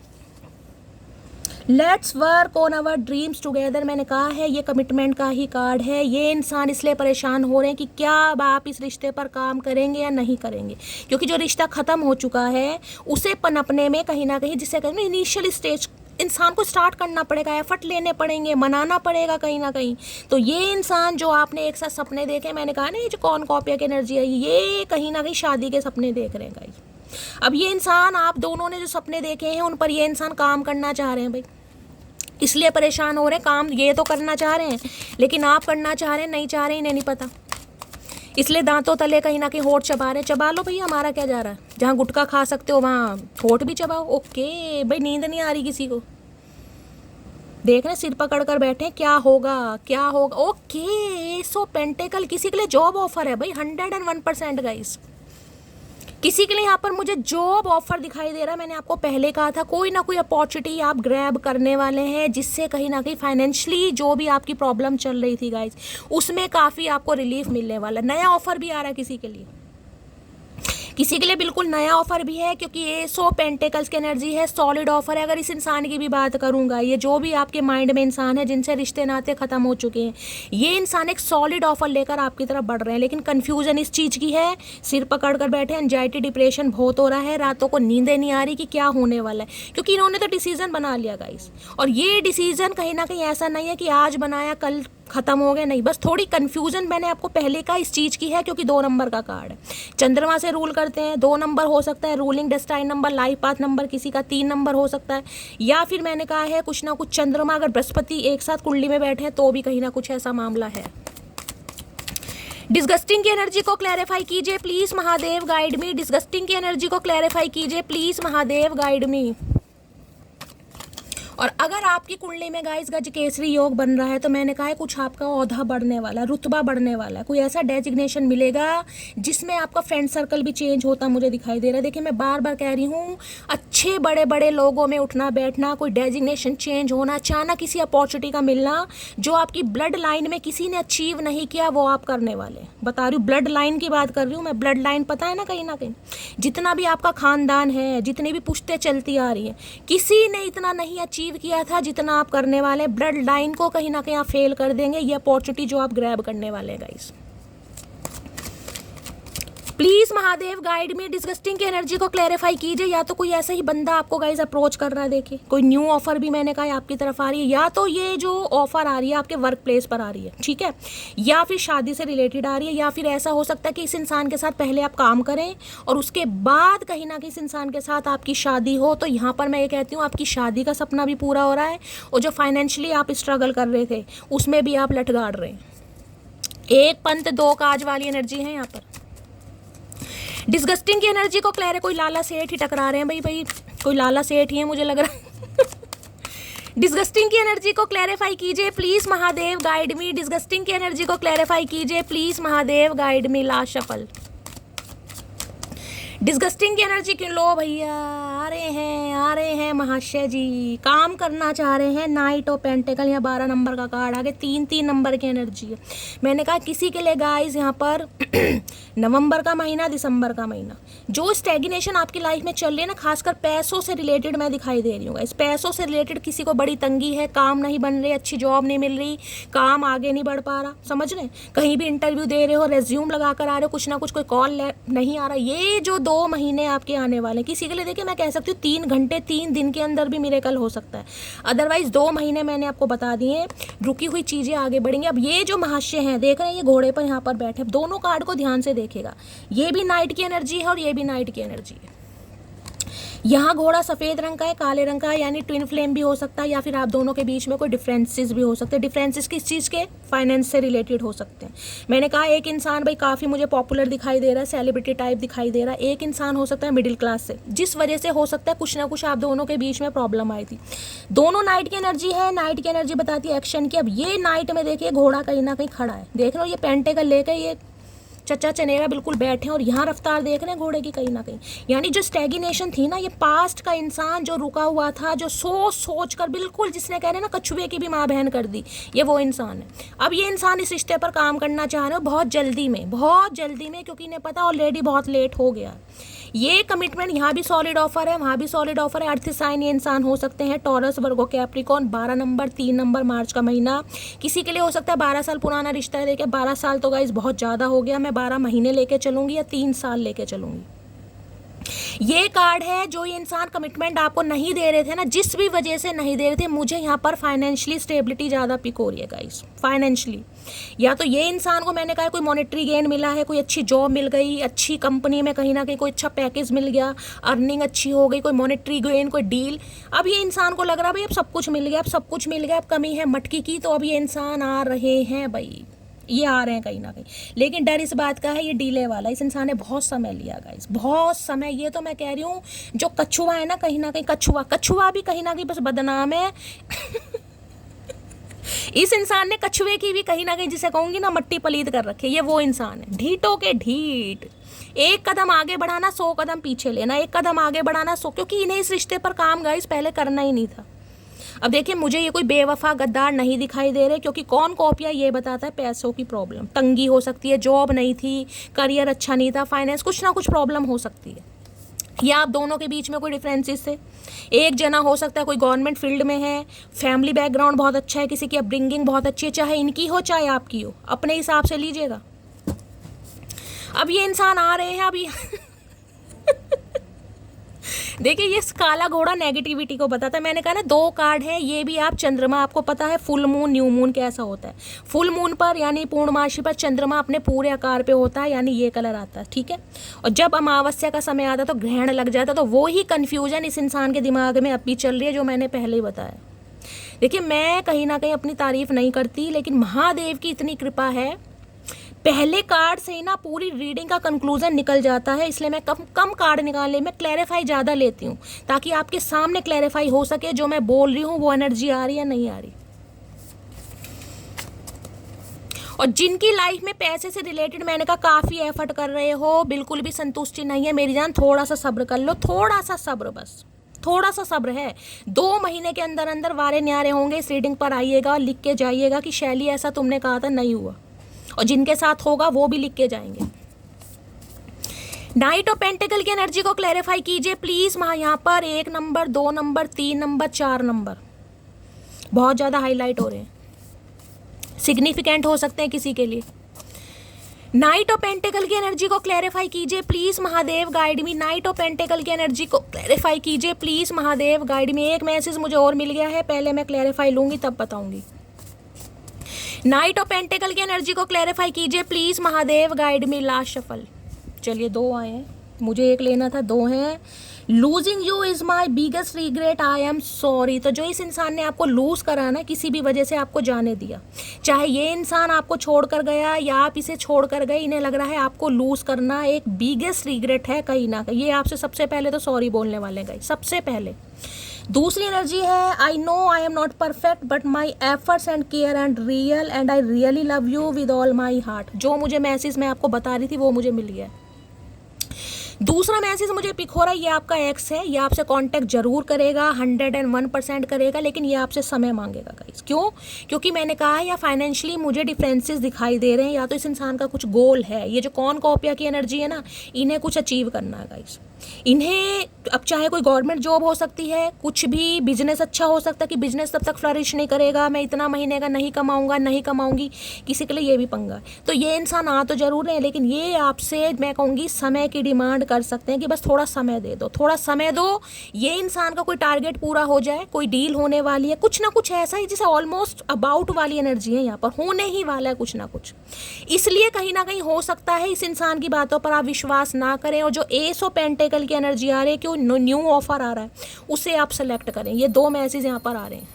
Let's work on our dreams together. मैंने कहा है ये कमिटमेंट का ही कार्ड है। ये इंसान इसलिए परेशान हो रहे हैं कि क्या अब आप इस रिश्ते पर काम करेंगे या नहीं करेंगे, क्योंकि जो रिश्ता ख़त्म हो चुका है उसे पनपने में कहीं ना कहीं, जिसे कहते हैं इनिशियल स्टेज, इंसान को स्टार्ट करना पड़ेगा, एफर्ट लेने पड़ेंगे, मनाना पड़ेगा कहीं ना कहीं। तो ये इंसान जो आपने एक साथ सपने देखे, मैंने कहा ना ये जो कौन कॉपिया की एनर्जी है, ये कहीं ना कहीं शादी के सपने देख रहे हैं गाइस। अब ये इंसान, आप दोनों ने जो सपने देखे हैं उन पर ये इंसान काम करना चाह रहे हैं भाई, इसलिए परेशान हो रहे हैं। काम ये तो करना चाह रहे हैं, लेकिन आप करना चाह रहे हैं नहीं चाह रहे, इन्हें नहीं पता, इसलिए दांतों तले कहीं ना कहीं होठ चबा रहे हैं। चबा लो भैया, हमारा क्या जा रहा है। जहाँ गुटखा खा सकते हो वहाँ होठ भी चबाओ। ओके भाई, नींद नहीं आ रही किसी को, देख रहे सिर पकड़ कर बैठे, क्या होगा क्या होगा। ओके, सो पेंटेकल किसी के लिए जॉब ऑफर है भाई, 101% गाइस। किसी के लिए यहाँ पर मुझे जॉब ऑफर दिखाई दे रहा है। मैंने आपको पहले कहा था कोई ना कोई अपॉर्चुनिटी आप ग्रैब करने वाले हैं, जिससे कहीं ना कहीं फाइनेंशियली जो भी आपकी प्रॉब्लम चल रही थी गाइस, उसमें काफ़ी आपको रिलीफ मिलने वाला। नया ऑफर भी आ रहा है किसी के लिए, किसी के लिए बिल्कुल नया ऑफर भी है, क्योंकि ये 100 पेंटेकल्स की एनर्जी है, सॉलिड ऑफर है। अगर इस इंसान की भी बात करूंगा, ये जो भी आपके माइंड में इंसान है जिनसे रिश्ते नाते खत्म हो चुके हैं, ये इंसान एक सॉलिड ऑफर लेकर आपकी तरफ बढ़ रहे हैं। लेकिन कन्फ्यूजन इस चीज़ की है, सिर पकड़ कर बैठे, एंजाइटी डिप्रेशन बहुत हो रहा है, रातों को नींदें नहीं आ रही कि क्या होने वाला है, क्योंकि इन्होंने तो डिसीजन बना लिया गाइस। और ये डिसीजन कहीं ना कहीं ऐसा नहीं है कि आज बनाया कल खत्म हो गया, नहीं, बस थोड़ी कंफ्यूजन मैंने आपको पहले का इस चीज़ की है, क्योंकि 2 नंबर का कार्ड है, चंद्रमा से रूल करते हैं। 2 नंबर हो सकता है ruling destined number, life path number, किसी का 3 नंबर हो सकता है, या फिर मैंने कहा है कुछ ना कुछ चंद्रमा अगर बृहस्पति एक साथ कुंडली में बैठे हैं तो भी कहीं ना कुछ ऐसा मामला है। डिस्गस्टिंग की एनर्जी को क्लैरिफाई कीजिए please Mahadev guide me. Disgusting की एनर्जी को क्लैरिफाई कीजिए प्लीज महादेव गाइड मी। और अगर आपकी कुंडली में गाइस गज केसरी योग बन रहा है, तो मैंने कहा है कुछ आपका औहदा बढ़ने वाला, रुतबा बढ़ने वाला है, कोई ऐसा डेजिग्नेशन मिलेगा जिसमें आपका फ्रेंड सर्कल भी चेंज होता मुझे दिखाई दे रहा है। देखिए मैं बार बार कह रही हूँ, अच्छे बड़े बड़े लोगों में उठना बैठना, कोई डेजिग्नेशन चेंज होना, अचानक किसी अपॉर्चुनिटी का मिलना, जो आपकी ब्लड लाइन में किसी ने अचीव नहीं किया वो आप करने वाले। बता रही हूँ, ब्लड लाइन की बात कर रही हूँ मैं। ब्लड लाइन पता है ना कहीं जितना भी आपका खानदान है, जितनी भी पुश्तें चलती आ रही है, किसी ने इतना नहीं अचीव किया था जितना आप करने वाले। ब्लड लाइन को कहीं ना कहीं आप फेल कर देंगे, ये अपॉर्चुनिटी जो आप ग्रैब करने वाले हैं गाइस। प्लीज महादेव गाइड में। डिस्गस्टिंग की एनर्जी को क्लैरिफाई कीजिए। या तो कोई ऐसा ही बंदा आपको गाइस अप्रोच कर रहा है, देखिए कोई न्यू ऑफर भी मैंने कहा आपकी तरफ आ रही है, या तो ये जो ऑफर आ रही है आपके वर्क प्लेस पर आ रही है, ठीक है, या फिर शादी से रिलेटेड आ रही है, या फिर ऐसा हो सकता है कि इस इंसान के साथ पहले आप काम करें और उसके बाद कहीं ना कहीं इस इंसान के साथ आपकी शादी हो। तो यहाँ पर मैं ये कहती हूँ आपकी शादी का सपना भी पूरा हो रहा है, और जो फाइनेंशियली आप स्ट्रगल कर रहे थे उसमें भी आप लटगाड़ रहे हैं। 1 पंथ 2 काज वाली एनर्जी है यहाँ पर। डिस्गस्टिंग की एनर्जी को क्लियर है। कोई लाला सेठ ही टकरा रहे हैं भाई, कोई लाला सेठ ही है मुझे लग रहा है। डिस्गस्टिंग की एनर्जी को क्लैरिफाई कीजिए please Mahadev guide me. Disgusting की एनर्जी को क्लैरिफाई कीजिए please Mahadev guide me. Last shuffle. Disgusting की एनर्जी क्यों? लो भैया आ रहे हैं महाशय जी, काम करना चाह रहे हैं। नाइट ऑफ पेंटिकल, यहाँ 12 नंबर का कार्ड आगे, 3 नंबर की एनर्जी है। मैंने कहा किसी के लिए गाइस यहाँ पर नवंबर का महीना, दिसंबर का महीना, जो स्टैग्नेशन आपकी लाइफ में चल रही है ना, खासकर पैसों से रिलेटेड मैं दिखाई दे रही हूँ। इस पैसों से रिलेटेड किसी को बड़ी तंगी है, काम नहीं बन रही, अच्छी जॉब नहीं मिल रही, काम आगे नहीं बढ़ पा रहा, समझ रहे हैं, कहीं भी इंटरव्यू दे रहे हो, रेज्यूम लगा कर आ रहे हो, कुछ ना कुछ कोई कॉल नहीं आ रहा। ये जो 2 महीने आपके आने वाले हैं, किसी के लिए देखिए मैं कह सकती हूँ 3 घंटे 3 दिन के अंदर भी मिरेकल हो सकता है। अदरवाइज 2 महीने मैंने आपको बता दिए, रुकी हुई चीज़ें आगे बढ़ेंगी। अब ये जो महाशय हैं, देख रहे हैं ये घोड़े पर यहाँ पर बैठे, दोनों कार्ड को ध्यान से देखेगा, ये भी नाइट की एनर्जी है और ये भी नाइट की एनर्जी है। यहाँ घोड़ा सफ़ेद रंग का है, काले रंग का है, यानी ट्विन फ्लेम भी हो सकता है, या फिर आप दोनों के बीच में कोई डिफरेंसेस भी हो सकते हैं। डिफरेंसेस किस चीज़ के? फाइनेंस से रिलेटेड हो सकते हैं। मैंने कहा एक इंसान भाई काफ़ी मुझे पॉपुलर दिखाई दे रहा है, सेलिब्रिटी टाइप दिखाई दे रहा है, एक इंसान हो सकता है मिडिल क्लास से, जिस वजह से हो सकता है कुछ ना कुछ आप दोनों के बीच में प्रॉब्लम आई थी। दोनों नाइट की एनर्जी है, नाइट की एनर्जी बताती है एक्शन की। अब ये नाइट में देखिए घोड़ा कहीं ना कहीं खड़ा है, देख लो ये पेंटेकल लेकर ये चचा चनेरा बिल्कुल बैठे हैं, और यहाँ रफ्तार देख रहे हैं घोड़े की कहीं ना कहीं, यानी जो स्टैग्नेशन थी ना, ये पास्ट का इंसान जो रुका हुआ था, जो सोच कर बिल्कुल, जिसने कह रहे ना कछुए की भी माँ बहन कर दी, ये वो इंसान है। अब ये इंसान इस रिश्ते पर काम करना चाह रहे हो बहुत जल्दी में, क्योंकि इन्हें पता ऑलरेडी बहुत लेट हो गया। ये कमिटमेंट यहाँ भी सॉलिड ऑफर है, वहाँ भी सॉलिड ऑफर है। अर्थ साइन ये इंसान हो सकते हैं टॉरस, वर्गो, कैप्रिकॉर्न। 12 नंबर, 3 नंबर, मार्च का महीना। किसी के लिए हो सकता है 12 साल पुराना रिश्ता है। देखिए 12 साल तो गाइस बहुत ज़्यादा हो गया, मैं 12 महीने लेके चलूँगी या 3 साल लेके चलूँगी। ये कार्ड है जो ये इंसान कमिटमेंट आपको नहीं दे रहे थे ना, जिस भी वजह से नहीं दे रहे थे, मुझे यहाँ पर फाइनेंशियली स्टेबिलिटी ज़्यादा पिक हो रही है गाइस। फाइनेंशियली या तो ये इंसान को मैंने कहा कोई मॉनेटरी गेन मिला है, कोई अच्छी जॉब मिल गई, अच्छी कंपनी में कहीं ना कहीं कोई अच्छा पैकेज मिल गया, अर्निंग अच्छी हो गई, कोई मॉनेटरी गेन, कोई डील। अब ये इंसान को लग रहा है भाई अब सब कुछ मिल गया, अब कमी है मटकी की, तो अब ये इंसान आ रहे हैं भाई, ये आ रहे हैं कहीं ना कहीं। लेकिन डर इस बात का है ये डीले वाला, इस इंसान ने बहुत समय लिया गाइस, बहुत समय। ये तो मैं कह रही हूँ जो कछुआ है ना, कहीं ना कहीं कछुआ भी कहीं ना कहीं बस बदनाम है इस इंसान ने कछुए की भी कहीं ना कहीं, जिसे कहूंगी ना, मट्टी पलीद कर रखी है। ये वो इंसान है ढीटों के ढीठ, एक कदम आगे बढ़ाना 100 कदम पीछे लेना, एक कदम आगे बढ़ाना 100, क्योंकि इन्हें इस रिश्ते पर काम गाइस पहले करना ही नहीं था। अब देखिए मुझे ये कोई बेवफा गद्दार नहीं दिखाई दे रहे, क्योंकि कौन कॉपिया ये बताता है पैसों की प्रॉब्लम, तंगी हो सकती है, जॉब नहीं थी, करियर अच्छा नहीं था, फाइनेंस, कुछ ना कुछ प्रॉब्लम हो सकती है, या आप दोनों के बीच में कोई डिफरेंसेस से। एक जना हो सकता है कोई गवर्नमेंट फील्ड में है, फैमिली बैकग्राउंड बहुत अच्छा है, किसी की अपब्रिंगिंग बहुत अच्छी है, चाहे इनकी हो चाहे आपकी हो, अपने हिसाब से लीजिएगा। अब ये इंसान आ रहे हैं अभी देखिए ये काला घोड़ा नेगेटिविटी को बताता है। मैंने कहा ना 2 कार्ड है, ये भी आप चंद्रमा, आपको पता है फुल मून न्यू मून कैसा होता है। फुल मून पर यानी पूर्णमासी पर चंद्रमा अपने पूरे आकार पे होता है, यानी ये कलर आता है, ठीक है। और जब अमावस्या का समय आता है तो ग्रहण लग जाता है, तो वो ही कन्फ्यूजन इस इंसान के दिमाग में अभी चल रही है, जो मैंने पहले ही बताया। देखिए मैं कहीं ना कहीं अपनी तारीफ नहीं करती, लेकिन महादेव की इतनी कृपा है, पहले कार्ड से ही ना पूरी रीडिंग का कंक्लूजन निकल जाता है, इसलिए मैं कम कार्ड निकालने में क्लैरिफाई ज़्यादा लेती हूँ, ताकि आपके सामने क्लैरिफाई हो सके जो मैं बोल रही हूँ वो एनर्जी आ रही है नहीं आ रही। और जिनकी लाइफ में पैसे से रिलेटेड मैंने कहा काफ़ी एफर्ट कर रहे हो, बिल्कुल भी संतुष्टि नहीं है मेरी जान, थोड़ा सा सब्र कर लो, थोड़ा सा सब्र, बस थोड़ा सा सब्र है। 2 महीने के अंदर अंदर वारे न्यारे होंगे। इस रीडिंग पर आइएगा, लिख के जाइएगा कि शैली ऐसा तुमने कहा था नहीं हुआ, और जिनके साथ होगा वो भी लिख के जाएंगे। नाइट ऑफ पेंटिकल की एनर्जी को क्लैरिफाई कीजिए प्लीज। यहाँ पर 1 नंबर, 2 नंबर, 3 नंबर, 4 नंबर बहुत ज़्यादा हाईलाइट हो रहे हैं, सिग्निफिकेंट हो सकते हैं किसी के लिए। नाइट ऑफ पेंटिकल की एनर्जी को क्लैरिफाई कीजिए please Mahadev, guide me. Knight of pentacle की एनर्जी को क्लैरिफाई कीजिए प्लीज महादेव, गाइड मी। एक मैसेज मुझे और मिल गया है, पहले मैं क्लैरिफाई लूंगी तब बताऊंगी। नाइट ऑफ पेंटिकल की एनर्जी को क्लैरिफाई कीजिए please Mahadev, guide me. Last shuffle, चलिए 2 आए हैं, मुझे 1 लेना था, 2 हैं। Losing you is my biggest regret, I am sorry. तो जो इस इंसान ने आपको लूज करा ना, किसी भी वजह से आपको जाने दिया, चाहे ये इंसान आपको छोड़ कर गया या आप इसे छोड़ कर गए, इन्हें लग रहा है आपको लूज करना एक बिगेस्ट रिग्रेट है कहीं ना कहीं। ये आपसे सबसे पहले तो सॉरी बोलने वाले गए, सबसे पहले। दूसरी एनर्जी है I know I am not perfect but my efforts and care and real and I really love you with all my heart. जो मुझे मैसेज मैं आपको बता रही थी वो मुझे मिल गया। दूसरा मैसेज मुझे पिक हो रहा है, ये आपका एक्स है, ये आपसे कांटेक्ट जरूर करेगा, 101% करेगा, लेकिन ये आपसे समय मांगेगा गाइस। क्यों? क्योंकि मैंने कहा है या फाइनेंशियली मुझे डिफरेंसेस दिखाई दे रहे हैं, या तो इस इंसान का कुछ गोल है। ये जो कौन कॉपिया की एनर्जी है ना, इन्हें कुछ अचीव करना है गाइस। इन्हें अब चाहे कोई गवर्नमेंट जॉब हो सकती है, कुछ भी बिजनेस अच्छा हो सकता है कि बिजनेस तब तक फ्लरिश नहीं करेगा, मैं इतना महीने का नहीं कमाऊंगा, नहीं कमाऊंगी, किसी के लिए ये भी पंगा है। तो ये इंसान आ तो जरूर है, लेकिन ये आपसे मैं कहूँगी समय की डिमांड कर सकते हैं कि बस थोड़ा समय दे दो, थोड़ा समय दो। ये इंसान का कोई टारगेट पूरा हो जाए, कोई डील होने वाली है, कुछ ना कुछ ऐसा ही जिसे ऑलमोस्ट अबाउट वाली एनर्जी है यहाँ पर, होने ही वाला है कुछ ना कुछ। इसलिए कहीं ना कहीं हो सकता है इस इंसान की बातों पर आप विश्वास ना करें, और जो एस ऑफ पेंटिकल पेंटिकल की एनर्जी आ रही है, क्यों न्यू ऑफर आ रहा है, उसे आप सेलेक्ट करें। ये 2 मैसेज यहाँ पर आ रहे हैं,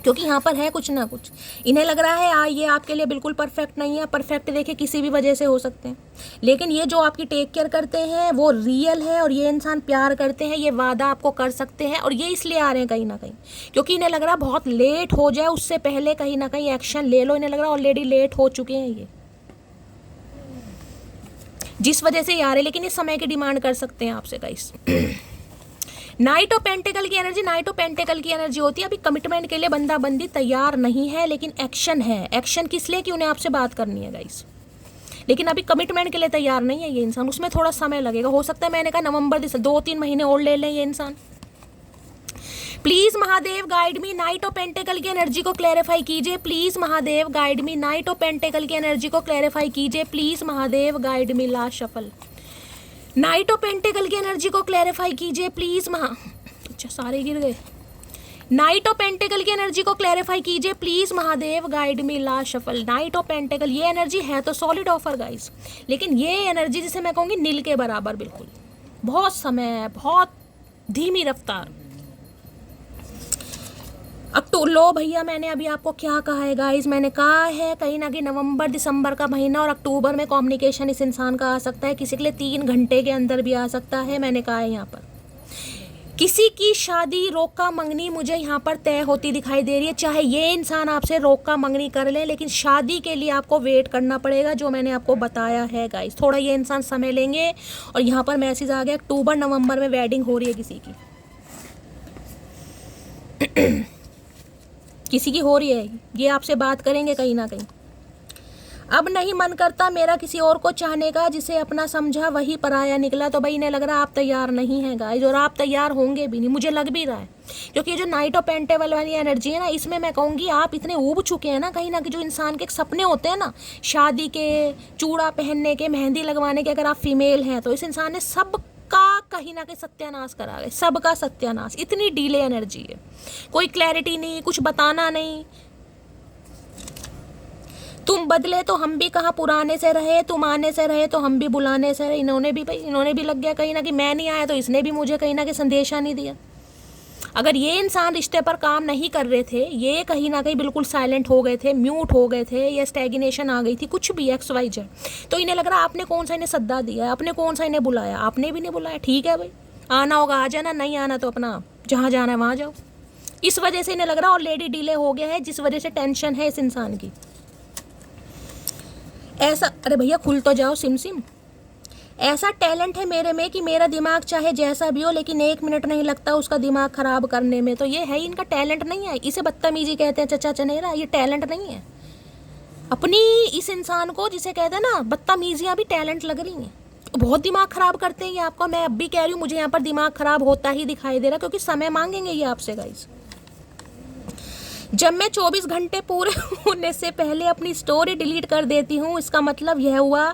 क्योंकि यहाँ पर है कुछ ना कुछ। इन्हें लग रहा है ये आपके लिए बिल्कुल परफेक्ट नहीं है। परफेक्ट देखिए किसी भी वजह से हो सकते हैं, लेकिन ये जो आपकी टेक केयर करते हैं वो रियल है, और ये इंसान प्यार करते हैं, ये वादा आपको कर सकते हैं। और ये इसलिए आ रहे हैं कहीं ना कहीं, क्योंकि इन्हें लग रहा है बहुत लेट हो जाए उससे पहले कहीं ना कहीं एक्शन ले लो। इन्हें लग रहा है ऑलरेडी लेट हो चुके हैं ये, जिस वजह से ये आ रहे, लेकिन ये समय की डिमांड कर सकते हैं आपसे गाइस। नाइट ऑफ पेंटिकल की एनर्जी, नाइट ऑफ पेंटिकल की एनर्जी होती है अभी कमिटमेंट के लिए बंदा बंदी तैयार नहीं है, लेकिन एक्शन है। एक्शन किस लिए, कि उन्हें आपसे बात करनी है गाइस, लेकिन अभी कमिटमेंट के लिए तैयार नहीं है ये इंसान। उसमें थोड़ा समय लगेगा, हो सकता है मैंने कहा नवंबर दिसंबर 2-3 महीने और ले लें ये इंसान। Please Mahadev guide me, knight of pentacle की एनर्जी को क्लैरिफाई कीजिए। Please Mahadev guide me, knight of pentacle की एनर्जी को क्लैरिफाई कीजिए। Please Mahadev guide me. Last shuffle, knight of pentacle की एनर्जी को क्लैरिफाई कीजिए प्लीज अच्छा सारे गिर गए। नाइट ऑफ पेंटिकल की एनर्जी को क्लैरिफाई कीजिए please Mahadev guide me. Last shuffle, knight of pentacle, ये एनर्जी है तो सॉलिड ऑफर गाइस, लेकिन ये एनर्जी जिसे मैं कहूँगी नील के बराबर, बिल्कुल बहुत समय, बहुत धीमी रफ्तार। लो भैया, मैंने अभी आपको क्या कहा है गाइस, मैंने कहा है कहीं ना कहीं नवंबर दिसंबर का महीना और अक्टूबर में कम्युनिकेशन इस इंसान का आ सकता है, किसी के लिए 3 घंटे के अंदर भी आ सकता है। मैंने कहा है यहाँ पर किसी की शादी रोका मंगनी मुझे यहाँ पर तय होती दिखाई दे रही है। चाहे ये इंसान आपसे रोका मंगनी कर ले, लेकिन शादी के लिए आपको वेट करना पड़ेगा, जो मैंने आपको बताया है गाइस। थोड़ा ये इंसान समय लेंगे, और यहाँ पर मैसेज आ गया अक्टूबर नवंबर में वेडिंग हो रही है किसी की। किसी की हो रही है, ये आपसे बात करेंगे कहीं ना कहीं। अब नहीं मन करता मेरा किसी और को चाहने का, जिसे अपना समझा वही पराया निकला। तो भाई इन्हें लग रहा है आप तैयार नहीं हैं गाइस, और आप तैयार होंगे भी नहीं, मुझे लग भी रहा है, क्योंकि ये जो नाइट ऑफ पेंटेबल वाली एनर्जी है ना, इसमें मैं कहूँगी आप इतने ऊब चुके हैं ना कहीं ना कहीं। जो इंसान के सपने होते हैं ना, शादी के, चूड़ा पहनने के, मेहंदी लगवाने के, अगर आप फीमेल हैं तो इस इंसान ने सब का कहीं ना कहीं सत्यानाश करा है, सबका सत्यानाश। इतनी डीले एनर्जी है, कोई क्लैरिटी नहीं, कुछ बताना नहीं। तुम बदले तो हम भी कहाँ पुराने से रहे, तुम आने से रहे तो हम भी बुलाने से रहे। इन्होंने भी लग गया कहीं ना कहीं, मैं नहीं आया तो इसने भी मुझे कहीं ना कहीं संदेशा नहीं दिया। अगर ये इंसान रिश्ते पर काम नहीं कर रहे थे, ये कहीं ना कहीं बिल्कुल साइलेंट हो गए थे, म्यूट हो गए थे, या स्टैग्नेशन आ गई थी, कुछ भी XYZ, तो इन्हें लग रहा है आपने कौन सा इन्हें सद्दा दिया है, आपने कौन सा इन्हें बुलाया, आपने भी नहीं बुलाया। ठीक है भाई, आना होगा आ जाना, नहीं आना तो अपना जहाँ जाना है वहाँ जाओ। इस वजह से इन्हें लग रहा है ऑलरेडी डिले हो गया है, जिस वजह से टेंशन है इस इंसान की। ऐसा, अरे भैया खुल तो जाओ सिम सिम। ऐसा टैलेंट है मेरे में कि मेरा दिमाग चाहे जैसा भी हो, लेकिन 1 मिनट नहीं लगता उसका दिमाग खराब करने में। तो ये है, इनका टैलेंट नहीं है, इसे बदतमीजी कहते हैं चचा चनेरा। ये टैलेंट नहीं है अपनी, इस इंसान को जिसे कहते हैं ना बदतमीजियाँ भी टैलेंट लग रही हैं। बहुत दिमाग खराब करते हैं ये आपका। मैं अब भी कह रही हूँ, मुझे यहाँ पर दिमाग खराब होता ही दिखाई दे रहा, क्योंकि समय मांगेंगे ये आपसे गाइस। जब मैं 24 घंटे पूरे होने से पहले अपनी स्टोरी डिलीट कर देती हूँ, इसका मतलब यह हुआ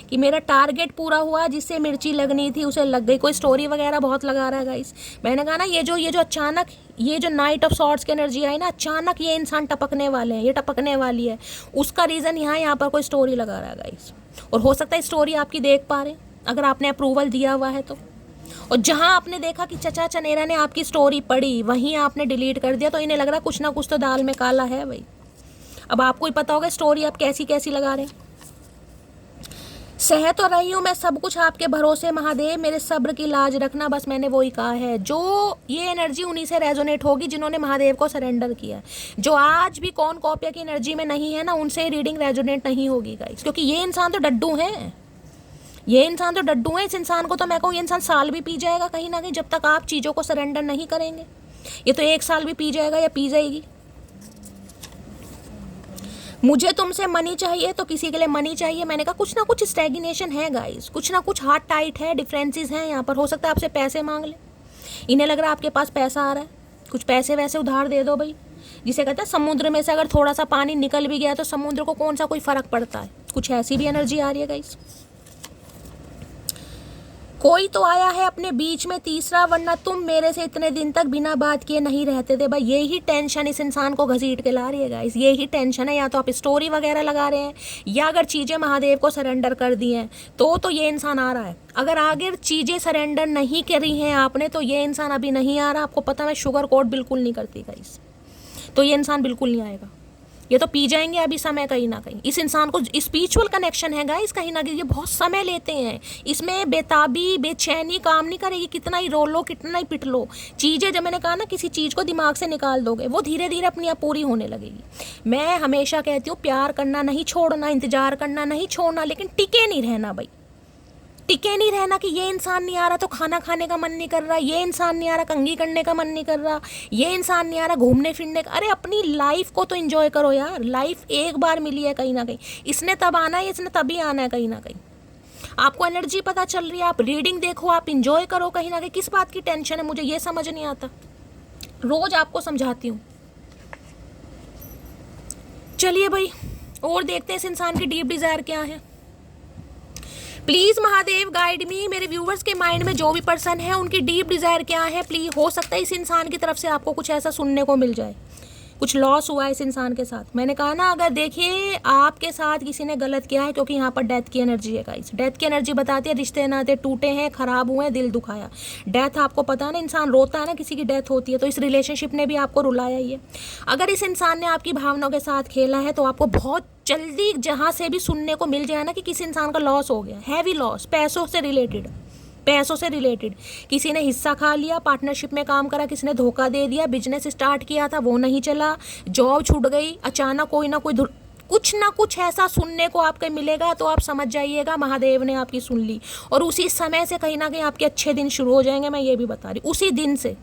कि मेरा टारगेट पूरा हुआ, जिससे मिर्ची लगनी थी उसे लग गई। कोई स्टोरी वगैरह बहुत लगा रहा है गाइस। मैंने कहा ना, ये जो अचानक ये जो नाइट ऑफ सॉर्ट्स की एनर्जी आई ना, अचानक ये इंसान टपकने वाले हैं, ये टपकने वाली है। उसका रीज़न यहाँ पर कोई स्टोरी लगा रहा है गाइस, और हो सकता है स्टोरी आपकी देख पा रहे अगर आपने अप्रूवल दिया हुआ है तो। और जहां आपने देखा कि चचा चनेरा ने आपकी स्टोरी पढ़ी, वहीं आपने डिलीट कर दिया, तो इन्हें लग रहा कुछ ना कुछ तो दाल में काला है भाई। अब आपको ही पता होगा स्टोरी आप कैसी कैसी लगा रहे हैं। सह तो रही हूँ मैं सब कुछ आपके भरोसे महादेव, मेरे सब्र की लाज रखना, बस मैंने वही कहा है। जो ये एनर्जी उन्हीं से रेजोनेट होगी जिन्होंने महादेव को सरेंडर किया। जो आज भी कौन कॉपिया की एनर्जी में नहीं है ना, उनसे रीडिंग रेजोनेट नहीं होगी गाइस, क्योंकि ये इंसान तो डड्डू हैं। ये इंसान तो डड्डू है। इस इंसान को तो मैं कहूँ ये इंसान साल भी पी जाएगा कहीं ना कहीं, जब तक आप चीज़ों को सरेंडर नहीं करेंगे। ये तो 1 साल भी पी जाएगा या पी जाएगी। मुझे तुमसे मनी चाहिए तो किसी के लिए मनी चाहिए। मैंने कहा कुछ ना कुछ स्टैग्नेशन है गाइस, कुछ ना कुछ हाथ टाइट है, डिफरेंसेस हैं यहाँ पर। हो सकता है आपसे पैसे मांग ले, इन्हें लग रहा है आपके पास पैसा आ रहा है, कुछ पैसे वैसे उधार दे दो भाई। जिसे कहते हैं समुद्र में से अगर थोड़ा सा पानी निकल भी गया तो समुद्र को कौन सा कोई फ़र्क पड़ता है। कुछ ऐसी भी एनर्जी आ रही है गाइस। कोई तो आया है अपने बीच में तीसरा, वरना तुम मेरे से इतने दिन तक बिना बात किए नहीं रहते थे भाई। यही टेंशन इस इंसान को घसीट के ला रही है गाइस, यही टेंशन है। या तो आप स्टोरी वगैरह लगा रहे हैं, या अगर चीज़ें महादेव को सरेंडर कर दी हैं तो ये इंसान आ रहा है। अगर आगे चीज़ें सरेंडर नहीं करी हैं आपने तो ये इंसान अभी नहीं आ रहा। आपको पता, मैं शुगर कोट बिल्कुल नहीं करती गाइस, तो ये इंसान बिल्कुल नहीं आएगा। ये तो पी जाएंगे अभी समय कहीं ना कहीं। इस इंसान को स्पिरिचुअल कनेक्शन है गाइस कहीं ना कहीं, ये बहुत समय लेते हैं। इसमें बेताबी बेचैनी काम नहीं करेगी। कितना ही रो लो, कितना ही पिट लो, चीज़ें जब मैंने कहा ना किसी चीज़ को दिमाग से निकाल दोगे वो धीरे धीरे अपनी आप पूरी होने लगेगी। मैं हमेशा कहती हूँ प्यार करना नहीं छोड़ना, इंतजार करना नहीं छोड़ना, लेकिन टिके नहीं रहना भाई। टिके नहीं रहना कि ये इंसान नहीं आ रहा तो खाना खाने का मन नहीं कर रहा, ये इंसान नहीं आ रहा कंघी करने का मन नहीं कर रहा, ये इंसान नहीं आ रहा घूमने फिरने का। अरे अपनी लाइफ को तो एंजॉय करो यार, लाइफ एक बार मिली है कहीं ना कहीं। इसने तब आना है, इसने तभी आना है कहीं ना कहीं। आपको एनर्जी पता चल रही है, आप रीडिंग देखो, आप इंजॉय करो कहीं ना कहीं। किस बात की टेंशन है, मुझे ये समझ नहीं आता। रोज आपको समझाती हूँ। चलिए भाई और देखते हैं इस इंसान की डीप डिजायर क्या है। प्लीज़ महादेव गाइड मी। मेरे व्यूवर्स के माइंड में जो भी पर्सन है उनकी डीप डिज़ायर क्या है प्लीज़। हो सकता है इस इंसान की तरफ से आपको कुछ ऐसा सुनने को मिल जाए, कुछ लॉस हुआ है इस इंसान के साथ। मैंने कहा ना, अगर देखिए आपके साथ किसी ने गलत किया है, क्योंकि यहाँ पर डेथ की एनर्जी है गाइस। डेथ की एनर्जी बताती है रिश्ते नाते टूटे हैं, खराब हुए हैं, दिल दुखाया। डेथ आपको पता है ना, इंसान रोता है ना किसी की डेथ होती है, तो इस रिलेशनशिप ने भी आपको रुलाया ही है। अगर इस इंसान ने आपकी भावनाओं के साथ खेला है तो आपको बहुत जल्दी जहाँ से भी सुनने को मिल जाए ना कि किसी इंसान का लॉस हो गया, हैवी लॉस, पैसों से रिलेटेड, पैसों से रिलेटेड। किसी ने हिस्सा खा लिया, पार्टनरशिप में काम करा, किसी ने धोखा दे दिया, बिजनेस स्टार्ट किया था वो नहीं चला, जॉब छूट गई, अचानक कोई ना कोई कुछ ना कुछ ऐसा सुनने को आपको मिलेगा। तो आप समझ जाइएगा महादेव ने आपकी सुन ली, और उसी समय से कहीं ना कहीं आपके अच्छे दिन शुरू हो जाएंगे। मैं ये भी बता रही, उसी दिन से,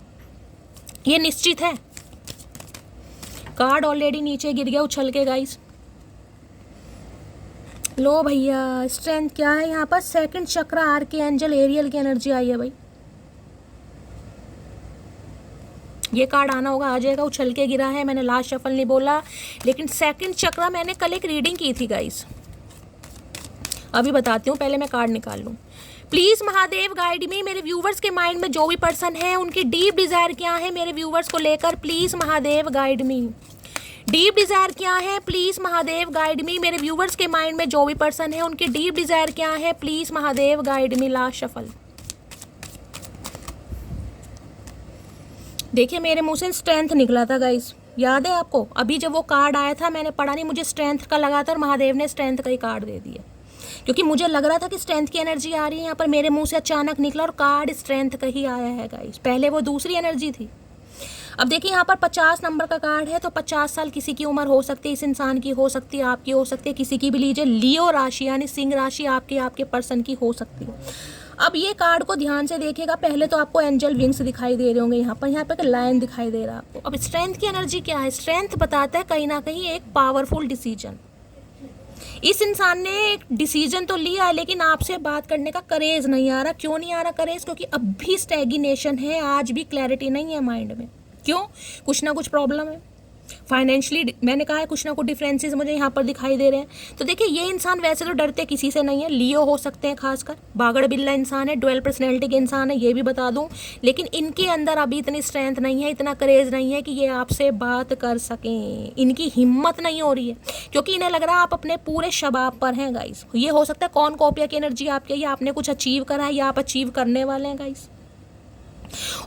ये निश्चित है। कार्ड ऑलरेडी नीचे गिर गया उछल के गाइस। लो भैया, स्ट्रेंथ क्या है यहाँ पर? सेकंड चक्र, आर्के एंजल एरियल की एनर्जी आई है भाई। ये कार्ड आना होगा, आ जाएगा। उछल के गिरा है, मैंने लास्ट शफल नहीं बोला, लेकिन सेकंड चक्र मैंने कल एक रीडिंग की थी गाइस, अभी बताती हूँ, पहले मैं कार्ड निकाल लूँ। प्लीज़ महादेव गाइड मी। मेरे व्यूवर्स के माइंड में जो भी पर्सन है उनकी डीप डिज़ायर क्या है मेरे व्यूवर्स को लेकर, please Mahadev guide me. Deep desire क्या है प्लीज़ महादेव गाइड मी। मेरे व्यूवर्स के माइंड में जो भी पर्सन है उनकी डीप डिज़ायर क्या है please Mahadev guide me. Last shuffle. देखिए मेरे मुंह से स्ट्रेंथ निकला था गाइस, याद है आपको? अभी जब वो कार्ड आया था मैंने पढ़ा नहीं, मुझे स्ट्रेंथ का लगा था और महादेव ने स्ट्रेंथ का ही कार्ड दे दिया, क्योंकि मुझे लग रहा था कि स्ट्रेंथ की एनर्जी आ रही है। यहाँ पर मेरे मुंह से अचानक निकला और कार्ड स्ट्रेंथ का ही आया है गाइस। पहले वो दूसरी एनर्जी थी। अब देखिए यहाँ पर 50 नंबर का कार्ड है, तो 50 साल किसी की उम्र हो सकती है, इस इंसान की हो सकती है, आपकी हो सकती है, किसी की भी लीजिए। लियो राशि यानी सिंह राशि आपके पर्सन की हो सकती है। अब ये कार्ड को ध्यान से देखिएगा। पहले तो आपको एंजल विंग्स दिखाई दे रहे होंगे, यहाँ पर लायन दिखाई दे रहा है आपको। अब स्ट्रेंथ की एनर्जी क्या है? स्ट्रेंथ बताता है कहीं ना कहीं एक पावरफुल डिसीजन। इस इंसान ने एक डिसीजन तो लिया है, लेकिन आपसे बात करने का करेज नहीं आ रहा। क्यों नहीं आ रहा करेज? क्योंकि अब भी स्टैग्नेशन है, आज भी क्लैरिटी नहीं है माइंड में। क्यों? कुछ ना कुछ प्रॉब्लम है फाइनेंशियली। मैंने कहा है कुछ ना कुछ डिफरेंसेस मुझे यहाँ पर दिखाई दे रहे हैं। तो देखिए ये इंसान वैसे तो डरते किसी से नहीं है, लियो हो सकते हैं, खासकर बागड़ बिल्ला इंसान है, डुअल पर्सनैलिटी के इंसान है, ये भी बता दूं। लेकिन इनके अंदर अभी इतनी स्ट्रेंथ नहीं है, इतना करेज नहीं है कि ये आपसे बात कर सकें। इनकी हिम्मत नहीं हो रही है, क्योंकि इन्हें लग रहा है आप अपने पूरे शबाब पर हैं गाइस। ये हो सकता है कौन कॉपिया की एनर्जी आपकी, या आपने कुछ अचीव करा है या आप अचीव करने वाले हैं गाइस।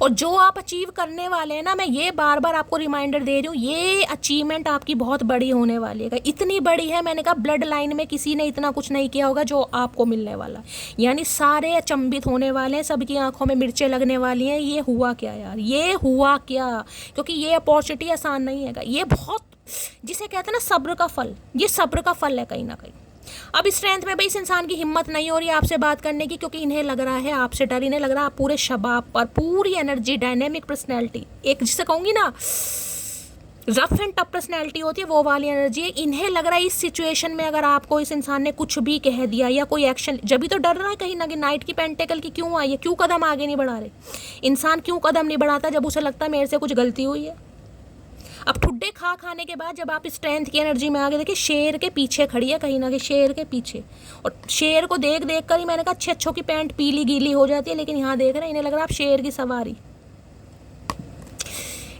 और जो आप अचीव करने वाले हैं ना, मैं ये बार बार आपको रिमाइंडर दे रही हूँ, ये अचीवमेंट आपकी बहुत बड़ी होने वाली है। इतनी बड़ी है, मैंने कहा ब्लड लाइन में किसी ने इतना कुछ नहीं किया होगा जो आपको मिलने वाला। यानी सारे अचंभित होने वाले हैं, सबकी आंखों में मिर्चें लगने वाली हैं। ये हुआ क्या यार, ये हुआ क्या? क्योंकि ये अपॉर्चुनिटी आसान नहीं है, ये बहुत, जिसे कहते हैं ना सब्र का फल, ये सब्र का फल है कहीं ना कहीं। अब इस स्ट्रेंथ में भाई इस इंसान की हिम्मत नहीं हो रही है आपसे बात करने की, क्योंकि इन्हें लग रहा है आपसे डर, इन्हें लग रहा है आप पूरे शबाब पर, पूरी एनर्जी, डायनेमिक पर्सनैलिटी, एक जिसे कहूँगी ना रफ एंड टफ पर्सनैलिटी होती है, वो वाली एनर्जी है। इन्हें लग रहा है इस सिचुएशन में अगर आपको इस इंसान ने कुछ भी कह दिया या कोई एक्शन, जब भी तो डर रहा है कहीं ना कहीं। नाइट की पेंटेकल की क्यों आई है? क्यों कदम आगे नहीं बढ़ा रहे इंसान? क्यों कदम नहीं बढ़ाता जब उसे लगता है मेरे से कुछ गलती हुई है? अब ठुड्डे खाने के बाद जब आप स्ट्रेंथ की एनर्जी में आ गए, देखिए शेर के पीछे खड़ी है कहीं ना कहीं, शेर के पीछे, और शेर को देख देख कर ही मैंने कहा अच्छे अच्छों की पैंट पीली गीली हो जाती है, लेकिन यहाँ देख रहे हैं इन्हें लग रहा है आप शेर की सवारी।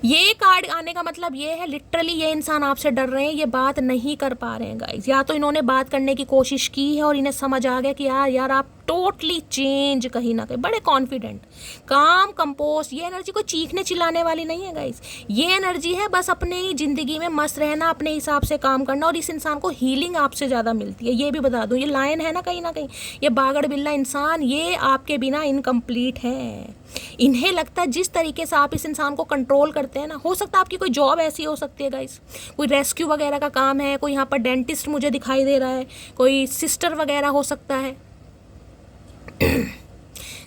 ये कार्ड आने का मतलब ये है लिटरली ये इंसान आपसे डर रहे हैं, ये बात नहीं कर पा रहे हैं गाइस, या तो इन्होंने बात करने की कोशिश की है और इन्हें समझ आ गया कि यार आप टोटली चेंज कहीं ना कहीं, बड़े कॉन्फिडेंट, काम कंपोस्ट। ये एनर्जी कोई चीखने चिल्लाने वाली नहीं है गाइस, ये एनर्जी है बस अपने ही जिंदगी में मस्त रहना, अपने हिसाब से काम करना, और इस इंसान को हीलिंग आपसे ज़्यादा मिलती है। ये भी बता दूं, ये लायन है ना कहीं ना कहीं, ये बागड़ बिल्ला इंसान, ये आपके बिना इनकम्प्लीट है। इन्हें लगता है जिस तरीके से आप इस इंसान को कंट्रोल करते हैं ना, हो सकता है आपकी कोई जॉब ऐसी हो सकती है गाइस, कोई रेस्क्यू वगैरह का काम है, कोई यहाँ पर डेंटिस्ट मुझे दिखाई दे रहा है, कोई सिस्टर वगैरह हो सकता है।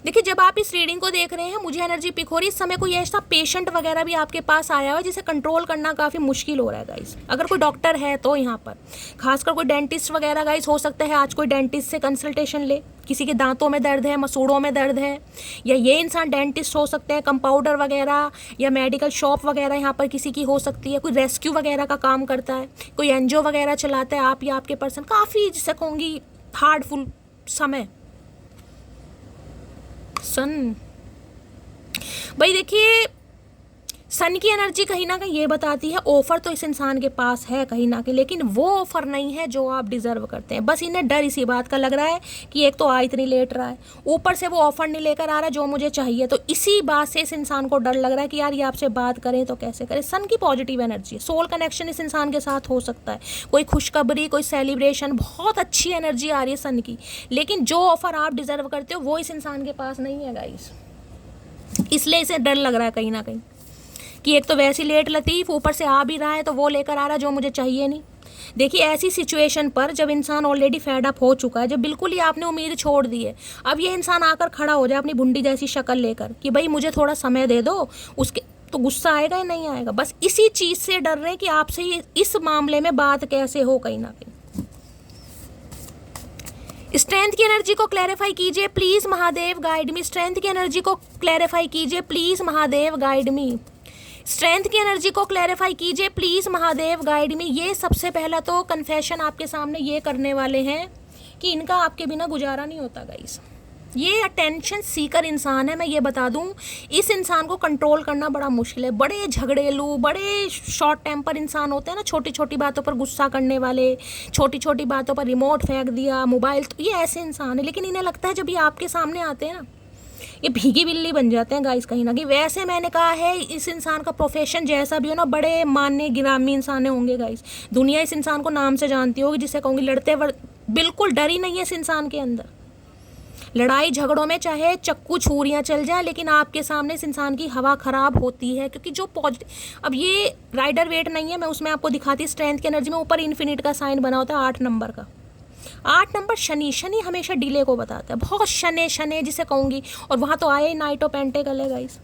देखिए जब आप इस रीडिंग को देख रहे हैं, मुझे एनर्जी पिक हो रही है इस समय कोई ऐसा पेशेंट वगैरह भी आपके पास आया हुआ है जिसे कंट्रोल करना काफ़ी मुश्किल हो रहा है गाइस। अगर कोई डॉक्टर है तो यहाँ पर खासकर कोई डेंटिस्ट वगैरह गाइस, हो सकता है आज कोई डेंटिस्ट से कंसल्टेशन ले, किसी के दांतों में दर्द है, मसूड़ों में दर्द है, या ये इंसान डेंटिस्ट हो सकते हैं, कंपाउंडर वगैरह या मेडिकल शॉप वगैरह यहाँ पर किसी की हो सकती है, कोई रेस्क्यू वगैरह का काम करता है, कोई एनजीओ वगैरह चलाता है, आप या आपके पर्सन, काफ़ी जिसे कहूँगी हार्डफुल समय। सन भाई देखिए, सन की एनर्जी कहीं ना कहीं ये बताती है ऑफर तो इस इंसान के पास है कहीं ना कहीं, लेकिन वो ऑफर नहीं है जो आप डिजर्व करते हैं। बस इन्हें डर इसी बात का लग रहा है कि एक तो आ इतनी लेट रहा है, ऊपर से वो ऑफर नहीं लेकर आ रहा जो मुझे चाहिए, तो इसी बात से इस इंसान को डर लग रहा है कि यार ये आपसे बात करें तो कैसे करें। सन की पॉजिटिव एनर्जी है, सोल कनेक्शन इस इंसान के साथ हो सकता है, कोई खुशखबरी, कोई सेलिब्रेशन, बहुत अच्छी एनर्जी आ रही है सन की, लेकिन जो ऑफर आप डिजर्व करते हो वो इस इंसान के पास नहीं है गाइस, इसलिए इसे डर लग रहा है कहीं ना कहीं कि एक तो वैसी लेट लतीफ़, ऊपर से आ भी रहा है तो वो लेकर आ रहा है जो मुझे चाहिए नहीं। देखिए ऐसी सिचुएशन पर जब इंसान ऑलरेडी फेड अप हो चुका है, जब बिल्कुल ही आपने उम्मीद छोड़ दी है, अब ये इंसान आकर खड़ा हो जाए अपनी भुंडी जैसी शक्ल लेकर कि भाई मुझे थोड़ा समय दे दो, उसके तो गुस्सा आएगा या नहीं आएगा। बस इसी चीज़ से डर रहे हैं कि आपसे इस मामले में बात कैसे हो कहीं ना कहीं। स्ट्रेंथ की एनर्जी को क्लैरिफाई कीजिए please Mahadev, guide me. Strength की एनर्जी को क्लैरिफाई कीजिए please Mahadev, guide me. Strength की एनर्जी को क्लैरिफाई कीजिए प्लीज़ महादेव, गाइड मी। ये सबसे पहला तो कन्फेशन आपके सामने ये करने वाले हैं कि इनका आपके बिना गुजारा नहीं होता गाइस। ये अटेंशन सीकर इंसान है, मैं ये बता दूं, इस इंसान को कंट्रोल करना बड़ा मुश्किल है। बड़े झगड़ेलू, बड़े शॉर्ट टेम्पर इंसान होते हैं ना, छोटी छोटी बातों पर गुस्सा करने वाले, छोटी छोटी बातों पर रिमोट फेंक दिया, मोबाइल, तो ये ऐसे इंसान है। लेकिन इन्हें लगता है जब ये आपके सामने आते हैं ना, ये भीगी बिल्ली बन जाते हैं गाइस कहीं ना कहीं। वैसे मैंने कहा है इस इंसान का प्रोफेशन जैसा भी हो ना, बड़े मान्य गिरामी इंसान होंगे गाइस। दुनिया इस इंसान को नाम से जानती होगी, जिसे कहूँगी लड़ते बिल्कुल डर ही नहीं है इस इंसान के अंदर। लड़ाई झगड़ों में चाहे चक्कू छुरियाँ चल जाए, लेकिन आपके सामने इस इंसान की हवा खराब होती है, क्योंकि जो पॉजिटिव, अब ये राइडर वेट नहीं है, मैं उसमें आपको दिखाती स्ट्रेंथ की एनर्जी में ऊपर इन्फिनिट का साइन बना होता है 8 नंबर का। 8 नंबर शनि, शनि हमेशा डिले को बताता है, बहुत शनि शनि जिसे कहूँगी, और वहाँ तो आए नाइट ऑफ पेंटिकल है guys.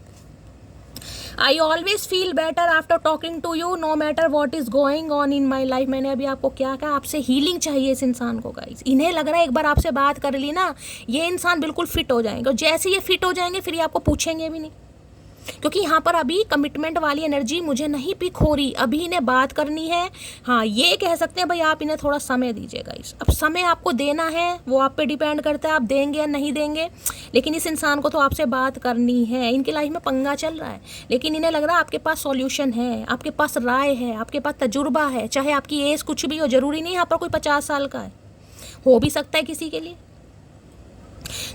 I always feel better after talking to you no matter what is going on in my life. मैंने अभी आपको क्या कहा, आपसे हीलिंग चाहिए इस इंसान को गाइस। इन्हें लग रहा है एक बार आपसे बात कर ली ना, ये इंसान बिल्कुल फिट हो जाएंगे, और जैसे ये फिट हो जाएंगे फिर ये आपको पूछेंगे भी नहीं, क्योंकि यहाँ पर अभी कमिटमेंट वाली एनर्जी मुझे नहीं पिक हो रही। अभी इन्हें बात करनी है, हाँ ये कह सकते हैं भाई आप इन्हें थोड़ा समय दीजिएगा। अब समय आपको देना है, वो आप पे डिपेंड करता है आप देंगे या नहीं देंगे, लेकिन इस इंसान को तो आपसे बात करनी है। इनकी लाइफ में पंगा चल रहा है, लेकिन इन्हें लग रहा है आपके पास सॉल्यूशन है, आपके पास राय है, आपके पास तजुर्बा है। चाहे आपकी एज कुछ भी हो, जरूरी नहीं यहाँ पर कोई 50 साल का है, हो भी सकता है किसी के लिए।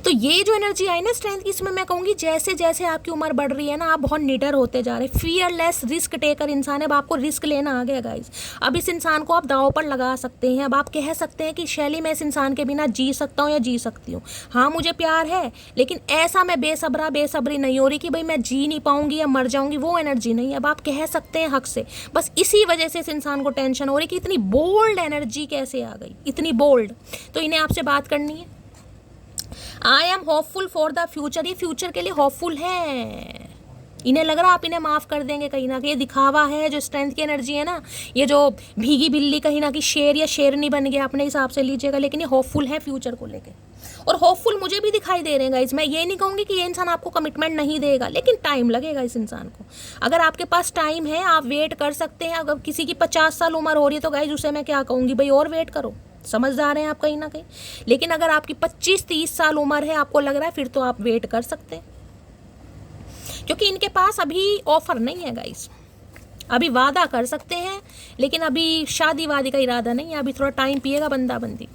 तो ये जो एनर्जी आई ना स्ट्रेंथ की, इसमें मैं कहूँगी जैसे जैसे आपकी उम्र बढ़ रही है ना, आप बहुत निडर होते जा रहे हैं, फियरलेस रिस्क टेकर इंसान है। अब आपको रिस्क लेना आ गया गाइस। अब इस इंसान को आप दांव पर लगा सकते हैं। अब आप कह सकते हैं कि शैली मैं इस इंसान के बिना जी सकता हूँ या जी सकती हूँ। हाँ मुझे प्यार है, लेकिन ऐसा मैं बेसब्री नहीं हो रही कि भाई मैं जी नहीं पाऊंगी या मर जाऊंगी, वो एनर्जी नहीं। अब आप कह सकते हैं हक से। बस इसी वजह से इस इंसान को टेंशन हो रही कि इतनी बोल्ड एनर्जी कैसे आ गई, इतनी बोल्ड। तो इन्हें आपसे बात करनी है। I am hopeful for the future, ये फ्यूचर के लिए होपफुल है। इन्हें लग रहा आप इन्हें माफ़ कर देंगे कहीं ना कहीं। ये दिखावा है, जो स्ट्रेंथ की एनर्जी है ना, ये जो भीगी बिल्ली कहीं ना कहीं शेर या शेरनी बन गया अपने हिसाब से लीजिएगा, लेकिन ये होपफुल है फ्यूचर को लेके, और होपफुल मुझे भी दिखाई दे रहे हैं गाइस। मैं ये नहीं कहूँगी कि ये इंसान आपको कमिटमेंट नहीं देगा, लेकिन टाइम लगेगा इस इंसान को। अगर आपके पास टाइम है, आप वेट कर सकते हैं। अगर किसी की 50 साल उम्र हो रही है तो गाइस उसे मैं क्या कहूँगी, भाई और वेट करो, समझदार हैं आप कहीं ना कहीं। लेकिन अगर आपकी 25-30 साल उम्र है, आपको लग रहा है, फिर तो आप वेट कर सकते हैं, क्योंकि इनके पास अभी ऑफर नहीं है गाइस। अभी वादा कर सकते हैं, लेकिन अभी शादी वादी का इरादा नहीं है, अभी थोड़ा टाइम पिएगा बंदा बंदी।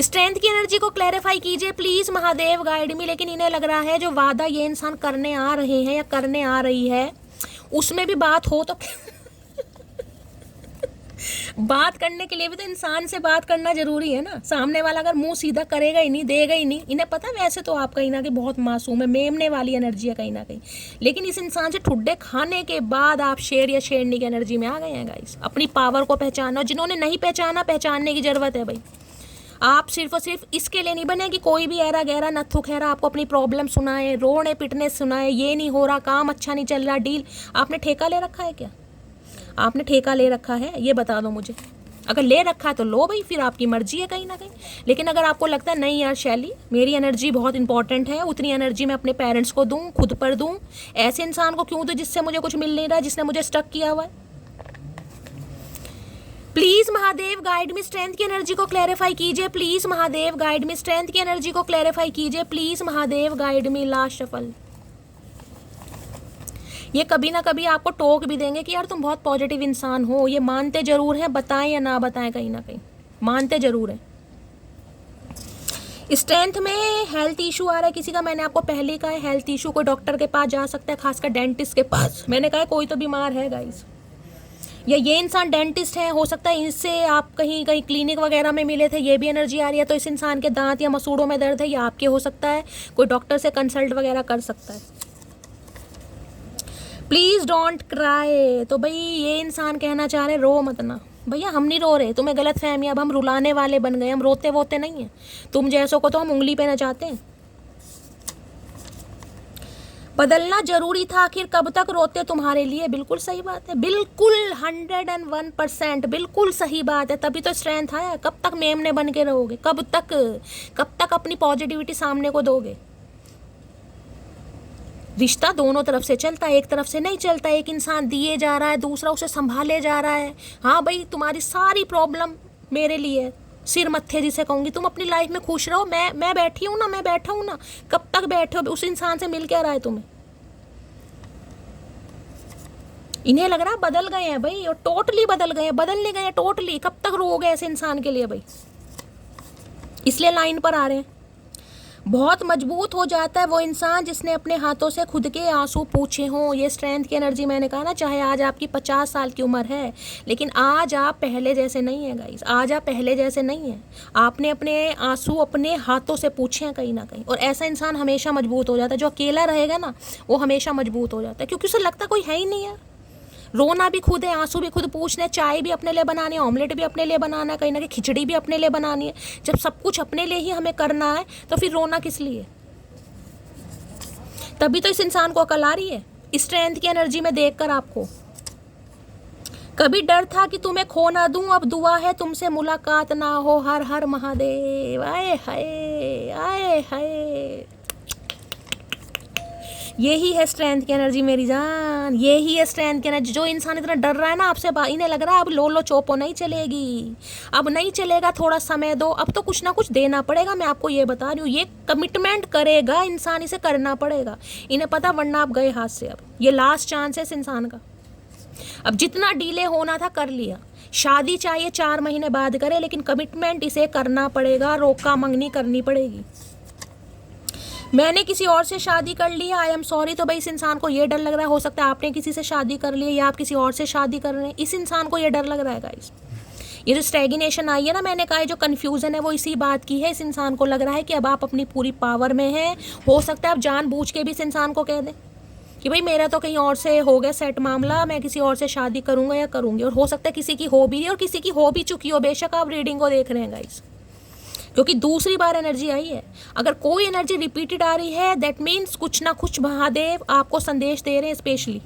स्ट्रेंथ की एनर्जी को क्लैरिफाई कीजिए प्लीज महादेव, गाइड मी। लेकिन इन्हें लग रहा है जो वादा ये इंसान करने आ रहे हैं या करने आ रही है, उसमें भी बात हो तो बात करने के लिए भी तो इंसान से बात करना जरूरी है ना। सामने वाला अगर मुंह सीधा करेगा ही नहीं, देगा ही नहीं, इन्हें पता है वैसे तो आप कहीं ना कहीं बहुत मासूम है, मेमने वाली एनर्जी है कहीं ना कहीं, लेकिन इस इंसान से ठुड्डे खाने के बाद आप शेर या शेरनी की एनर्जी में आ गए हैं गाइस। अपनी पावर को पहचाना, जिन्होंने नहीं पहचाना, पहचानने की जरूरत है भाई। आप सिर्फ और सिर्फ इसके लिए नहीं बने कि कोई भी ऐरा गहरा नत्थु खैरा आपको अपनी प्रॉब्लम सुनाए, रोने पिटने सुनाए, ये नहीं हो रहा, काम अच्छा नहीं चल रहा, डील। आपने ठेका ले रखा है क्या? आपने ठेका ले रखा है, ये बता दो मुझे। अगर ले रखा है तो लो भाई, फिर आपकी मर्जी है कहीं ना कहीं। लेकिन अगर आपको लगता है नहीं यार शैली, मेरी एनर्जी बहुत इंपॉर्टेंट है, उतनी एनर्जी मैं अपने पेरेंट्स को दूं, खुद पर दूं, ऐसे इंसान को क्यों दूं जिससे मुझे कुछ मिल नहीं रहा, जिसने मुझे स्टक किया हुआ है। Please Mahadev guide me, strength की एनर्जी को क्लैरिफाई कीजिए please Mahadev guide me, strength की एनर्जी को क्लैरिफाई कीजिए please Mahadev guide me. Last shuffle. ये कभी ना कभी आपको टोक भी देंगे कि यार तुम बहुत पॉजिटिव इंसान हो, ये मानते जरूर हैं, बताएं या ना बताएं, कहीं ना कहीं मानते जरूर हैं। स्ट्रेंथ में हेल्थ इशू आ रहा है किसी का, मैंने आपको पहले कहा है हेल्थ इशू कोई डॉक्टर के पास जा सकता है, खासकर डेंटिस्ट के पास। मैंने कहा कोई तो बीमार है गाइस, या ये इंसान डेंटिस्ट है, हो सकता है इससे आप कहीं कहीं क्लिनिक वगैरह में मिले थे, ये भी एनर्जी आ रही है, तो इस इंसान के दांत या मसूड़ों में दर्द है, या आपके हो सकता है, कोई डॉक्टर से कंसल्ट वगैरह कर सकता है। Please don't cry. तो भाई ये इंसान कहना चाह रहे रो मत ना भैया, हम नहीं रो रहे, तुम्हें गलत फहमी, अब हम रुलाने वाले बन गए, हम रोते वोते नहीं हैं, तुम जैसों को तो हम उंगली पे नचाते हैं। बदलना जरूरी था, आखिर कब तक रोते तुम्हारे लिए। बिल्कुल सही बात है, बिल्कुल 101% बिल्कुल सही बात है, तभी तो स्ट्रेंथ आया। कब तक मेमने बन के रहोगे, कब तक अपनी पॉजिटिविटी सामने को दोगे। रिश्ता दोनों तरफ से चलता है, एक तरफ से नहीं चलता। एक इंसान दिए जा रहा है, दूसरा उसे संभाले जा रहा है। हाँ भाई तुम्हारी सारी प्रॉब्लम मेरे लिए सिर मत्थे जिसे कहूँगी, तुम अपनी लाइफ में खुश रहो, मैं बैठी हूँ ना, मैं बैठा हूँ ना। कब तक बैठे हो, उस इंसान से मिल क्या रहा है तुम्हें। इन्हें लग रहा बदल गए हैं भाई, और टोटली बदल गए हैं, बदलने गए हैं टोटली। कब तक रोओगे ऐसे इंसान के लिए भाई, इसलिए लाइन पर आ रहे हैं। बहुत मजबूत हो जाता है वो इंसान जिसने अपने हाथों से खुद के आंसू पूछे हों। ये स्ट्रेंथ की एनर्जी मैंने कहा ना, चाहे आज आपकी 50 साल की उम्र है, लेकिन आज आप पहले जैसे नहीं हैं गाइस, आज आप पहले जैसे नहीं हैं। आपने अपने आंसू अपने हाथों से पूछे हैं कहीं ना कहीं, और ऐसा इंसान हमेशा मजबूत हो जाता है। जो अकेला रहेगा ना वो हमेशा मजबूत हो जाता है, क्योंकि उसे लगता कोई है ही नहीं है। रोना भी खुद है, आंसू भी खुद पूछने, चाय भी अपने लिए बनानी है, ऑमलेट भी अपने लिए बनाना है, कहीं ना कहीं खिचड़ी भी अपने लिए बनानी है। जब सब कुछ अपने लिए ही हमें करना है तो फिर रोना किस लिए। तभी तो इस इंसान को अकल आ रही है स्ट्रेंथ की एनर्जी में देखकर आपको। कभी डर था कि तुम्हें खो ना दूं, अब दुआ है तुमसे मुलाकात ना हो। हर हर महादेव। आए हाय आए हाय, यही है स्ट्रेंथ की एनर्जी मेरी जान, यही है स्ट्रेंथ की एनर्जी। जो इंसान इतना डर रहा है ना आपसे, इन्हें लग रहा है अब लो चोपो नहीं चलेगी, अब नहीं चलेगा, थोड़ा समय दो, अब तो कुछ ना कुछ देना पड़ेगा। मैं आपको ये बता रही हूँ, ये कमिटमेंट करेगा इंसान, इसे करना पड़ेगा। इन्हें पता वरना आप गए हाथ से। अब ये लास्ट चांस है इस इंसान का। अब जितना डीले होना था कर लिया। शादी चाहिए 4 महीने बाद करे, लेकिन कमिटमेंट इसे करना पड़ेगा, रोका मंगनी करनी पड़ेगी। मैंने किसी और से शादी कर ली, आई एम सॉरी। तो भाई इस इंसान को ये डर लग रहा है, हो सकता है आपने किसी से शादी कर ली है या आप किसी और से शादी कर रहे हैं, इस इंसान को ये डर लग रहा है गाइस। ये जो स्टैग्नेशन आई है ना, मैंने कहा जो कन्फ्यूजन है वो इसी बात की है। इस इंसान को लग रहा है कि अब आप अपनी पूरी पावर में हैं। हो सकता है आप जानबूझ के भी इस इंसान को कह दें कि भाई मेरा तो कहीं और से हो गया सेट मामला, मैं किसी और से शादी करूंगा या करूंगी। और हो सकता है किसी की हो भी रही और किसी की हो भी चुकी हो, बेशक आप रीडिंग को देख रहे हैं गाइस। क्योंकि दूसरी बार एनर्जी आई है। अगर कोई एनर्जी रिपीटेड आ रही है दैट मीन्स कुछ ना कुछ महादेव आपको संदेश दे रहे हैं। स्पेशली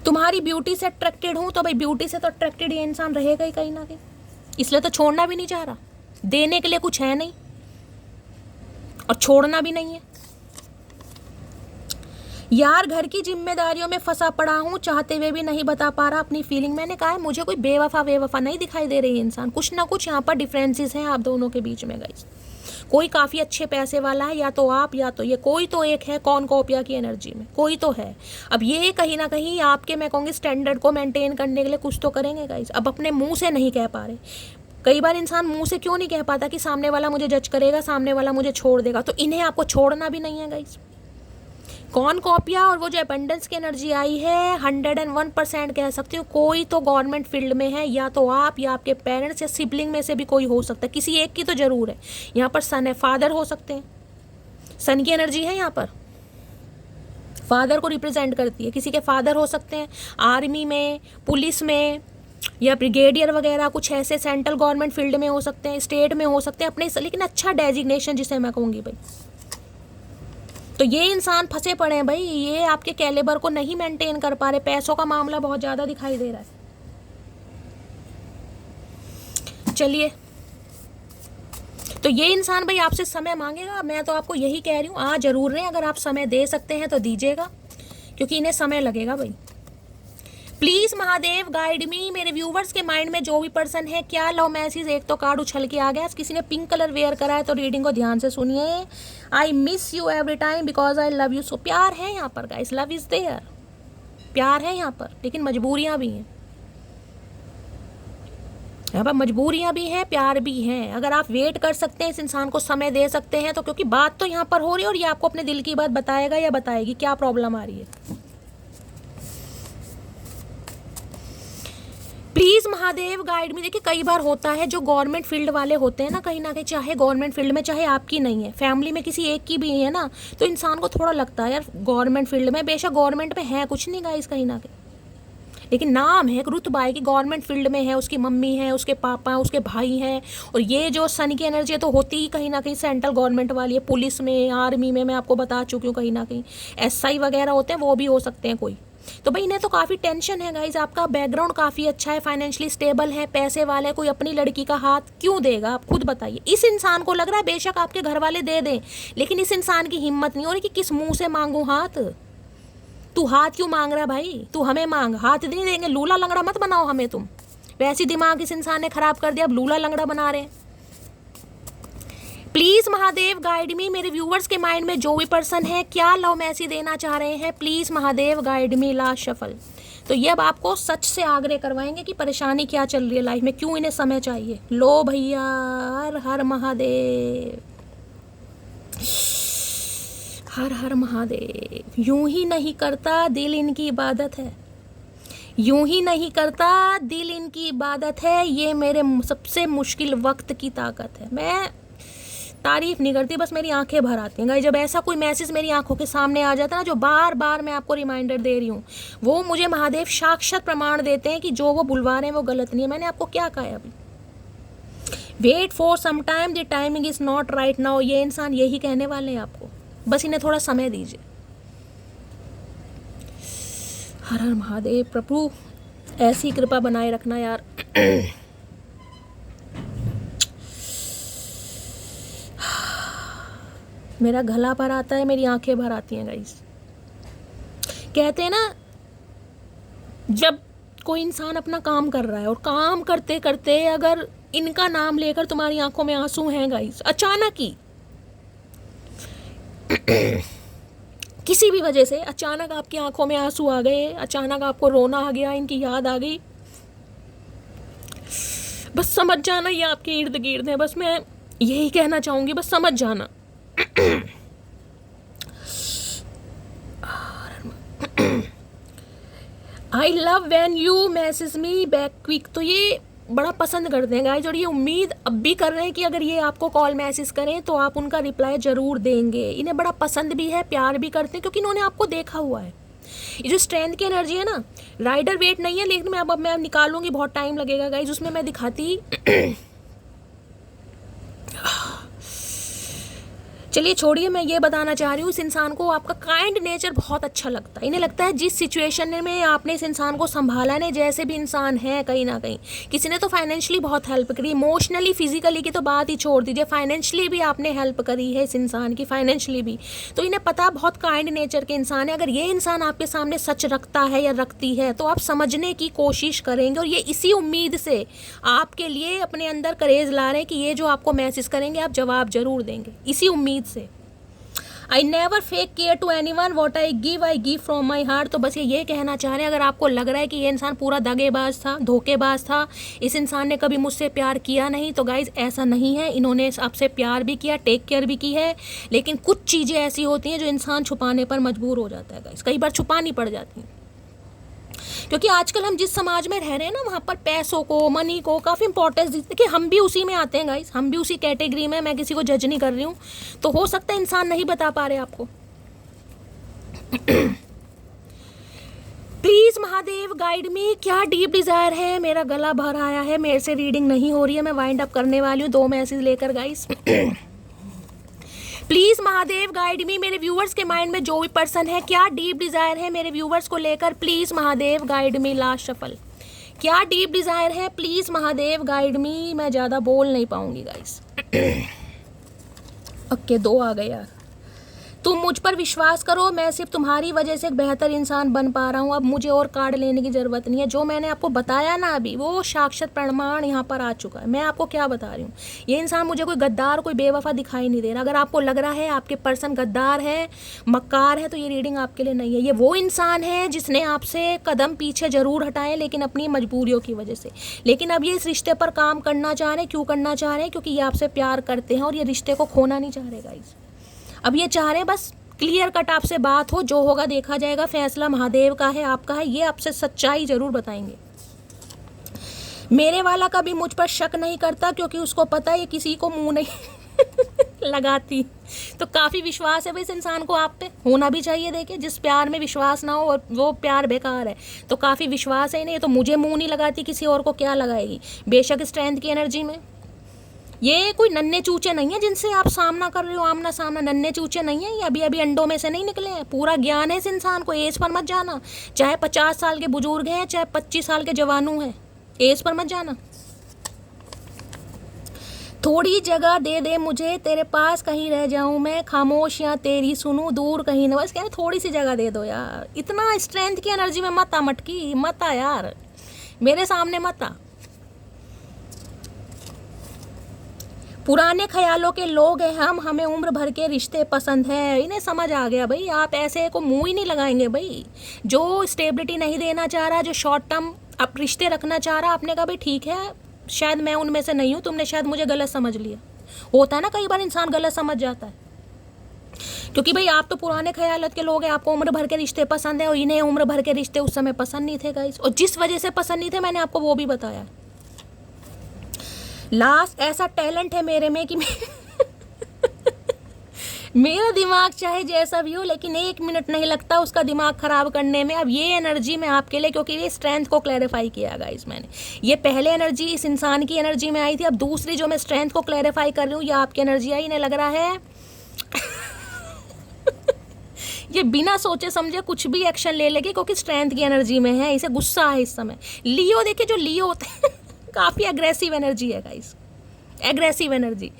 तुम्हारी ब्यूटी से अट्रैक्टेड हूं तो भाई ब्यूटी से तो अट्रैक्टेड ये इंसान रहेगा ही कहीं ना कहीं, इसलिए तो छोड़ना भी नहीं चाह रहा। देने के लिए कुछ है नहीं और छोड़ना भी नहीं है। यार घर की जिम्मेदारियों में फंसा पड़ा हूँ, चाहते हुए भी नहीं बता पा रहा अपनी फीलिंग। मैंने कहा है मुझे कोई बेवफा नहीं दिखाई दे रही इंसान, कुछ ना कुछ यहाँ पर डिफरेंसेस हैं आप दोनों के बीच में गाइस। कोई काफ़ी अच्छे पैसे वाला है, या तो आप या तो ये, कोई तो एक है कौन कॉपिया की एनर्जी में, कोई तो है। अब ये कहीं ना कहीं आपके मैं कहूँगी स्टैंडर्ड को मेंटेन करने के लिए कुछ तो करेंगे गाइस। अब अपने मुंह से नहीं कह पा रहे। कई बार इंसान मुंह से क्यों नहीं कह पाता कि सामने वाला मुझे जज करेगा, सामने वाला मुझे छोड़ देगा, तो इन्हें आपको छोड़ना भी नहीं है गाइस। कौन कॉपिया और वो जो अबंडेंस की एनर्जी आई है 101% कह सकती हूँ कोई तो गवर्नमेंट फील्ड में है, या तो आप या आपके पेरेंट्स या सिबलिंग में से भी कोई हो सकता है, किसी एक की तो जरूर है। यहाँ पर सन है, फादर हो सकते हैं, सन की एनर्जी है यहाँ पर, फादर को रिप्रेजेंट करती है। किसी के फादर हो सकते हैं आर्मी में, पुलिस में, या ब्रिगेडियर वगैरह, कुछ ऐसे सेंट्रल गवर्नमेंट फील्ड में हो सकते हैं, स्टेट में हो सकते हैं अपने, लेकिन अच्छा डेजिग्नेशन जिसे मैं कहूँगी भाई। तो ये इंसान फंसे पड़े हैं भाई, ये आपके कैलिबर को नहीं मेंटेन कर पा रहे। पैसों का मामला बहुत ज़्यादा दिखाई दे रहा है। चलिए, तो ये इंसान भाई आपसे समय मांगेगा। मैं तो आपको यही कह रही हूँ, आ जरूर रहे हैं। अगर आप समय दे सकते हैं तो दीजिएगा, क्योंकि इन्हें समय लगेगा भाई। प्लीज महादेव गाइड मी। मेरे व्यूवर्स के माइंड में जो भी पर्सन है, क्या लव मैसेज। एक तो कार्ड उछल के आ गया, किसी ने पिंक कलर वेयर करा है, तो रीडिंग को ध्यान से सुनिए। I miss you every time because I love you so. प्यार है यहाँ पर गाइस, लव इज देयर, प्यार है यहाँ पर, लेकिन मजबूरियां भी हैं यहाँ पर, मजबूरियां भी हैं, प्यार भी हैं। अगर आप वेट कर सकते हैं, इस इंसान को समय दे सकते हैं तो, क्योंकि बात तो यहाँ पर हो रही है और ये आपको अपने दिल की बात बताएगा या बताएगी, क्या प्रॉब्लम आ रही है। प्लीज महादेव गाइड में। देखिए कई बार होता है जो गवर्नमेंट फील्ड वाले होते हैं ना कहीं, चाहे गवर्नमेंट फील्ड में, चाहे आपकी नहीं है, फैमिली में किसी एक की भी है ना, तो इंसान को थोड़ा लगता है यार गवर्नमेंट फील्ड में, बेशक गवर्नमेंट में है कुछ नहीं गाइस कहीं ना कहीं, लेकिन नाम है, एक रुतबा है कि गवर्नमेंट फील्ड में है, उसकी मम्मी है, उसके पापा हैं, उसके भाई हैं। और ये जो सन की एनर्जी है तो होती ही कहीं ना कहीं सेंट्रल गवर्नमेंट वाली है, पुलिस में, आर्मी में, मैं आपको बता चुकी हूँ, कहीं ना कहीं SI वगैरह होते हैं, वो भी हो सकते हैं कोई। तो भाई इन्हें तो काफ़ी टेंशन है गाइज। आपका बैकग्राउंड काफ़ी अच्छा है, फाइनेंशियली स्टेबल है, पैसे वाले, कोई अपनी लड़की का हाथ क्यों देगा, आप खुद बताइए। इस इंसान को लग रहा है बेशक आपके घर वाले दे दें, लेकिन इस इंसान की हिम्मत नहीं हो रही कि किस मुंह से मांगू हाथ। तू हाथ क्यों मांग रहा है भाई, तू हमें मांग, हाथ नहीं देंगे। लूला लंगड़ा मत बनाओ हमें तुम, वैसी दिमाग इस इंसान ने खराब कर दिया, अब लूला लंगड़ा बना रहे हैं। प्लीज महादेव गाइड मी। मेरे व्यूवर्स के माइंड में जो भी पर्सन है, क्या लव मैसेज देना चाह रहे हैं, please Mahadev guide me. Last shuffle. तो ये अब आपको सच से आग्रह करवाएंगे कि परेशानी क्या चल रही है लाइफ में, क्यों इन्हें समय चाहिए। लो भैया, हर हर महादेव, हर हर महादेव। यूं ही नहीं करता दिल इनकी इबादत है, यूं ही नहीं करता दिल इनकी इबादत है, ये मेरे सबसे मुश्किल वक्त की ताकत है। मैं तारीफ नहीं करती, बस मेरी आंखें भर आती हैं गाइस जब ऐसा कोई मैसेज मेरी आंखों के सामने आ जाता है ना, जो बार बार मैं आपको रिमाइंडर दे रही हूँ, वो मुझे महादेव साक्षात प्रमाण देते हैं कि जो वो बुलवा रहे हैं वो गलत नहीं है। मैंने आपको क्या कहा है अभी, wait for some time, the timing is not right now. ये इंसान यही कहने वाले हैं आपको, बस इन्हें थोड़ा समय दीजिए। हर हर महादेव। प्रभु ऐसी कृपा बनाए रखना यार। मेरा गला भर आता है, मेरी आंखें भर आती हैं गाइस। कहते हैं ना, जब कोई इंसान अपना काम कर रहा है और काम करते करते अगर इनका नाम लेकर तुम्हारी आंखों में आंसू हैं गाइस, अचानक ही किसी भी वजह से अचानक आपकी आंखों में आंसू आ गए, अचानक आपको रोना आ गया, इनकी याद आ गई, बस समझ जाना ये आपके इर्द गिर्द है। बस मैं यही कहना चाहूंगी, बस समझ जाना। I love when you message me back quick. तो ये बड़ा पसंद करते हैं गाइस, और ये उम्मीद अब भी कर रहे हैं कि अगर ये आपको कॉल मैसेज करें तो आप उनका रिप्लाई जरूर देंगे। इन्हें बड़ा पसंद भी है, प्यार भी करते हैं, क्योंकि इन्होंने आपको देखा हुआ है। ये जो स्ट्रेंथ की एनर्जी है ना, राइडर वेट नहीं है, लेकिन मैं अब निकालूंगी, बहुत टाइम लगेगा गाइस, उसमें मैं दिखाती। चलिए छोड़िए, मैं ये बताना चाह रही हूँ, इस इंसान को आपका काइंड नेचर बहुत अच्छा लगता है। इन्हें लगता है जिस सिचुएशन में आपने इस इंसान को संभाला ने, जैसे भी इंसान है कहीं ना कहीं, किसी ने तो फाइनेंशियली बहुत हेल्प करी, इमोशनली फिजिकली की तो बात ही छोड़ दीजिए, फाइनेंशियली भी आपने हेल्प करी है इस इंसान की, फाइनेंशियली भी। तो इन्हें पता बहुत काइंड नेचर के इंसान है। अगर ये इंसान आपके सामने सच रखता है या रखती है तो आप समझने की कोशिश करेंगे, और ये इसी उम्मीद से आपके लिए अपने अंदर करेज ला रहे हैं कि ये जो आपको मैसेज करेंगे आप जवाब जरूर देंगे, इसी उम्मीद से। I never fake care to anyone, what I give from my heart. तो बस ये कहना चाह रहे हैं, अगर आपको लग रहा है कि ये इंसान पूरा दगेबाज था, धोखेबाज था, इस इंसान ने कभी मुझसे प्यार किया नहीं, तो गाइज ऐसा नहीं है। इन्होंने आपसे प्यार भी किया, टेक केयर भी की है, लेकिन कुछ चीज़ें ऐसी होती हैं जो इंसान छुपाने पर मजबूर हो जाता है गाइज, कई बार छुपानी पड़ जाती हैं। क्योंकि आजकल हम जिस समाज में रह रहे हैं ना, वहाँ पर पैसों को, मनी को काफ़ी इंपॉर्टेंस देते, कि हम भी उसी में आते हैं गाइस, हम भी उसी कैटेगरी में। मैं किसी को जज नहीं कर रही हूँ, तो हो सकता है इंसान नहीं बता पा रहे आपको। प्लीज महादेव गाइड मी, क्या डीप डिजायर है, मेरा गला भर आया है, मेरे से रीडिंग नहीं हो रही है, मैं वाइंड अप करने वाली हूँ 2 मैसेज लेकर गाइस। प्लीज महादेव गाइड मी, मेरे व्यूअर्स के माइंड में जो भी पर्सन है, क्या डीप डिजायर है मेरे व्यूअर्स को लेकर, please Mahadev guide me. Last shuffle, क्या डीप डिजायर है, प्लीज महादेव गाइड मी। मैं ज्यादा बोल नहीं पाऊंगी गाइस। ओके 2 आ गए यार। तुम मुझ पर विश्वास करो, मैं सिर्फ तुम्हारी वजह से एक बेहतर इंसान बन पा रहा हूँ, अब मुझे और कार्ड लेने की ज़रूरत नहीं है। जो मैंने आपको बताया ना अभी, वो साक्षात प्रमाण यहाँ पर आ चुका है। मैं आपको क्या बता रही हूँ, ये इंसान मुझे कोई गद्दार, कोई बेवफा दिखाई नहीं दे रहा। अगर आपको लग रहा है आपके पर्सन गद्दार है, मक्कार है, तो ये रीडिंग आपके लिए नहीं है। ये वो इंसान है जिसने आपसे कदम पीछे ज़रूर हटाए, लेकिन अपनी मजबूरियों की वजह से। लेकिन अब ये इस रिश्ते पर काम करना चाह रहे हैं। क्यों करना चाह रहे हैं? क्योंकि ये आपसे प्यार करते हैं और ये रिश्ते को खोना नहीं चाह रहे गाइस। अब ये चाह रहे हैं बस क्लियर कट आपसे बात हो, जो होगा देखा जाएगा, फैसला महादेव का है, आपका है। ये आपसे सच्चाई जरूर बताएंगे। मेरे वाला कभी मुझ पर शक नहीं करता, क्योंकि उसको पता है ये किसी को मुंह नहीं लगाती। तो काफ़ी विश्वास है भाई इस इंसान को आप पे, होना भी चाहिए। देखिए, जिस प्यार में विश्वास ना हो और वो प्यार बेकार है, तो काफ़ी विश्वास है इन्हें। तो मुझे मुंह नहीं लगाती, किसी और को क्या लगाएगी। बेशक स्ट्रेंथ की एनर्जी में ये कोई नन्हे चूचे नहीं है जिनसे आप सामना कर रहे हो, आमना सामना। नन्हे चूचे नहीं है ये, अभी अभी अंडों में से नहीं निकले हैं। पूरा ज्ञान है इस इंसान को। एज पर मत जाना, चाहे 50 साल के बुजुर्ग हैं, चाहे 25 साल के जवानों हैं, एज पर मत जाना। थोड़ी जगह दे दे मुझे, तेरे पास कहीं रह जाऊं मैं, खामोश या तेरी सुनूं, दूर कहीं न। बस क्या, थोड़ी सी जगह दे दो यार। इतना स्ट्रेंथ की एनर्जी में मत आ मटकी, मत आ यार, मेरे सामने मत आ। पुराने ख्यालों के लोग हैं हम, हमें उम्र भर के रिश्ते पसंद हैं। इन्हें समझ आ गया भाई, आप ऐसे को मुंह ही नहीं लगाएंगे भाई। जो स्टेबिलिटी नहीं देना चाह रहा, जो शॉर्ट टर्म आप रिश्ते रखना चाह रहा, आपने कहा भाई ठीक है, शायद मैं उनमें से नहीं हूँ, तुमने शायद मुझे गलत समझ लिया। होता है ना, कई बार इंसान गलत समझ जाता है, क्योंकि भाई आप तो पुराने ख्यालत के लोग हैं, आपको उम्र भर के रिश्ते पसंद है, और इन्हें उम्र भर के रिश्ते उस समय पसंद नहीं थे गाइस। और जिस वजह से पसंद नहीं थे मैंने आपको वो भी बताया। लास्ट, ऐसा टैलेंट है मेरे में कि मेरा दिमाग चाहे जैसा भी हो, लेकिन 1 मिनट नहीं लगता उसका दिमाग खराब करने में। अब ये एनर्जी में आपके लिए, क्योंकि ये स्ट्रेंथ को क्लैरिफाई किया गाइस मैंने। ये पहले एनर्जी इस इंसान की एनर्जी में आई थी, अब दूसरी जो मैं स्ट्रेंथ को क्लैरिफाई कर रही हूँ, ये आपकी एनर्जी आई। इन्हें लग रहा है ये बिना सोचे समझे कुछ भी एक्शन ले लेगी, क्योंकि स्ट्रेंथ की एनर्जी में है, इसे गुस्सा है इस समय। लियो देखिए, जो लियो होते हैं काफ़ी एग्रेसिव एनर्जी है गाइस, एग्रेसिव एनर्जी।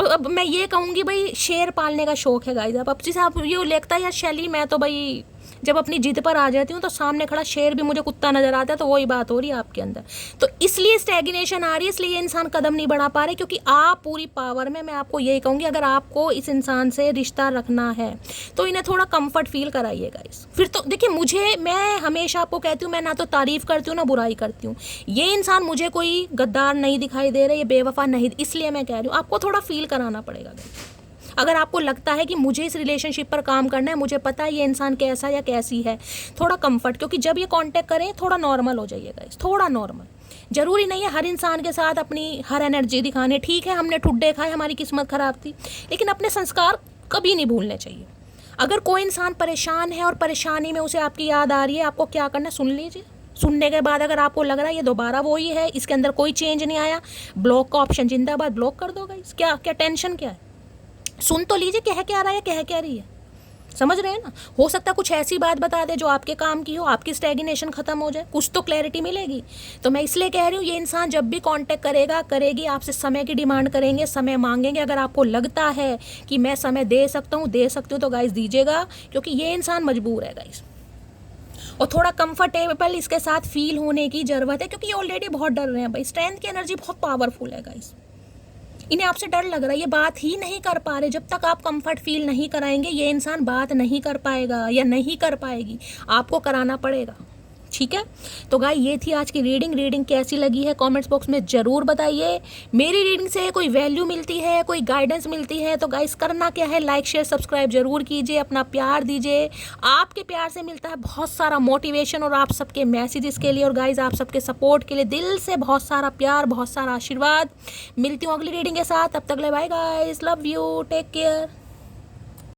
अब मैं ये कहूँगी भाई, शेर पालने का शौक है गाइस। अब जैसे आप ये लगता है यार शैली, मैं तो भाई जब अपनी जिद पर आ जाती हूँ तो सामने खड़ा शेर भी मुझे कुत्ता नजर आता है, तो वही बात हो रही है आपके अंदर। तो इसलिए स्टैग्नेशन आ रही है, इसलिए ये इंसान कदम नहीं बढ़ा पा रहे, क्योंकि आप पूरी पावर में। मैं आपको यही कहूँगी, अगर आपको इस इंसान से रिश्ता रखना है तो इन्हें थोड़ा कंफर्ट फील कराइएगा इस। फिर तो देखिए, मैं हमेशा आपको कहती हूँ, मैं ना तो तारीफ करती हूँ ना बुराई करती हूँ। ये इंसान मुझे कोई गद्दार नहीं दिखाई दे रहे, ये बेवफा नहीं, इसलिए मैं कह रही हूँ आपको थोड़ा फील कराना पड़ेगा। अगर आपको लगता है कि मुझे इस रिलेशनशिप पर काम करना है, मुझे पता है ये इंसान कैसा या कैसी है, थोड़ा कंफर्ट, क्योंकि जब ये कांटेक्ट करें थोड़ा नॉर्मल हो जाइएगा, थोड़ा नॉर्मल। जरूरी नहीं है हर इंसान के साथ अपनी हर एनर्जी दिखाने। ठीक है, हमने ठुड्डे खाए, हमारी किस्मत खराब थी, लेकिन अपने संस्कार कभी नहीं भूलने चाहिए। अगर कोई इंसान परेशान है और परेशानी में उसे आपकी याद आ रही है, आपको क्या करना है, सुन लीजिए। सुनने के बाद अगर आपको लग रहा है ये दोबारा वही है, इसके अंदर कोई चेंज नहीं आया, ब्लॉक का ऑप्शन जिंदाबाद, ब्लॉक कर दो गाइस। क्या टेंशन क्या है। सुन तो लीजिए कह क्या रहा है, कह क्या रही है, समझ रहे हैं ना। हो सकता है कुछ ऐसी बात बता दे जो आपके काम की हो, आपकी स्टैग्नेशन खत्म हो जाए, कुछ तो क्लैरिटी मिलेगी। तो मैं इसलिए कह रही हूँ ये इंसान जब भी कांटेक्ट करेगा करेगी आपसे समय की डिमांड करेंगे, समय मांगेंगे। अगर आपको लगता है कि मैं समय दे सकता हूँ, दे सकती हूँ, तो गाइस दीजिएगा, क्योंकि ये इंसान मजबूर है गाइस। और थोड़ा कंफर्टेबल इसके साथ फील होने की ज़रूरत है, क्योंकि ये ऑलरेडी बहुत डर रहे हैं भाई। स्ट्रेंथ की एनर्जी बहुत पावरफुल है गाइस, इन्हें आपसे डर लग रहा है, ये बात ही नहीं कर पा रहे। जब तक आप कंफर्ट फील नहीं कराएंगे ये इंसान बात नहीं कर पाएगा या नहीं कर पाएगी, आपको कराना पड़ेगा, ठीक है। तो गाइस ये थी आज की रीडिंग कैसी लगी है कमेंट्स बॉक्स में ज़रूर बताइए। मेरी रीडिंग से कोई वैल्यू मिलती है, कोई गाइडेंस मिलती है, तो गाइस करना क्या है, लाइक शेयर सब्सक्राइब जरूर कीजिए, अपना प्यार दीजिए। आपके प्यार से मिलता है बहुत सारा मोटिवेशन और आप सबके मैसेजेस के लिए और गाइस आप सबके सपोर्ट के लिए दिल से बहुत सारा प्यार, बहुत सारा आशीर्वाद। मिलती हूँ अगली रीडिंग के साथ, तब तक ले bye guys, love you, take care.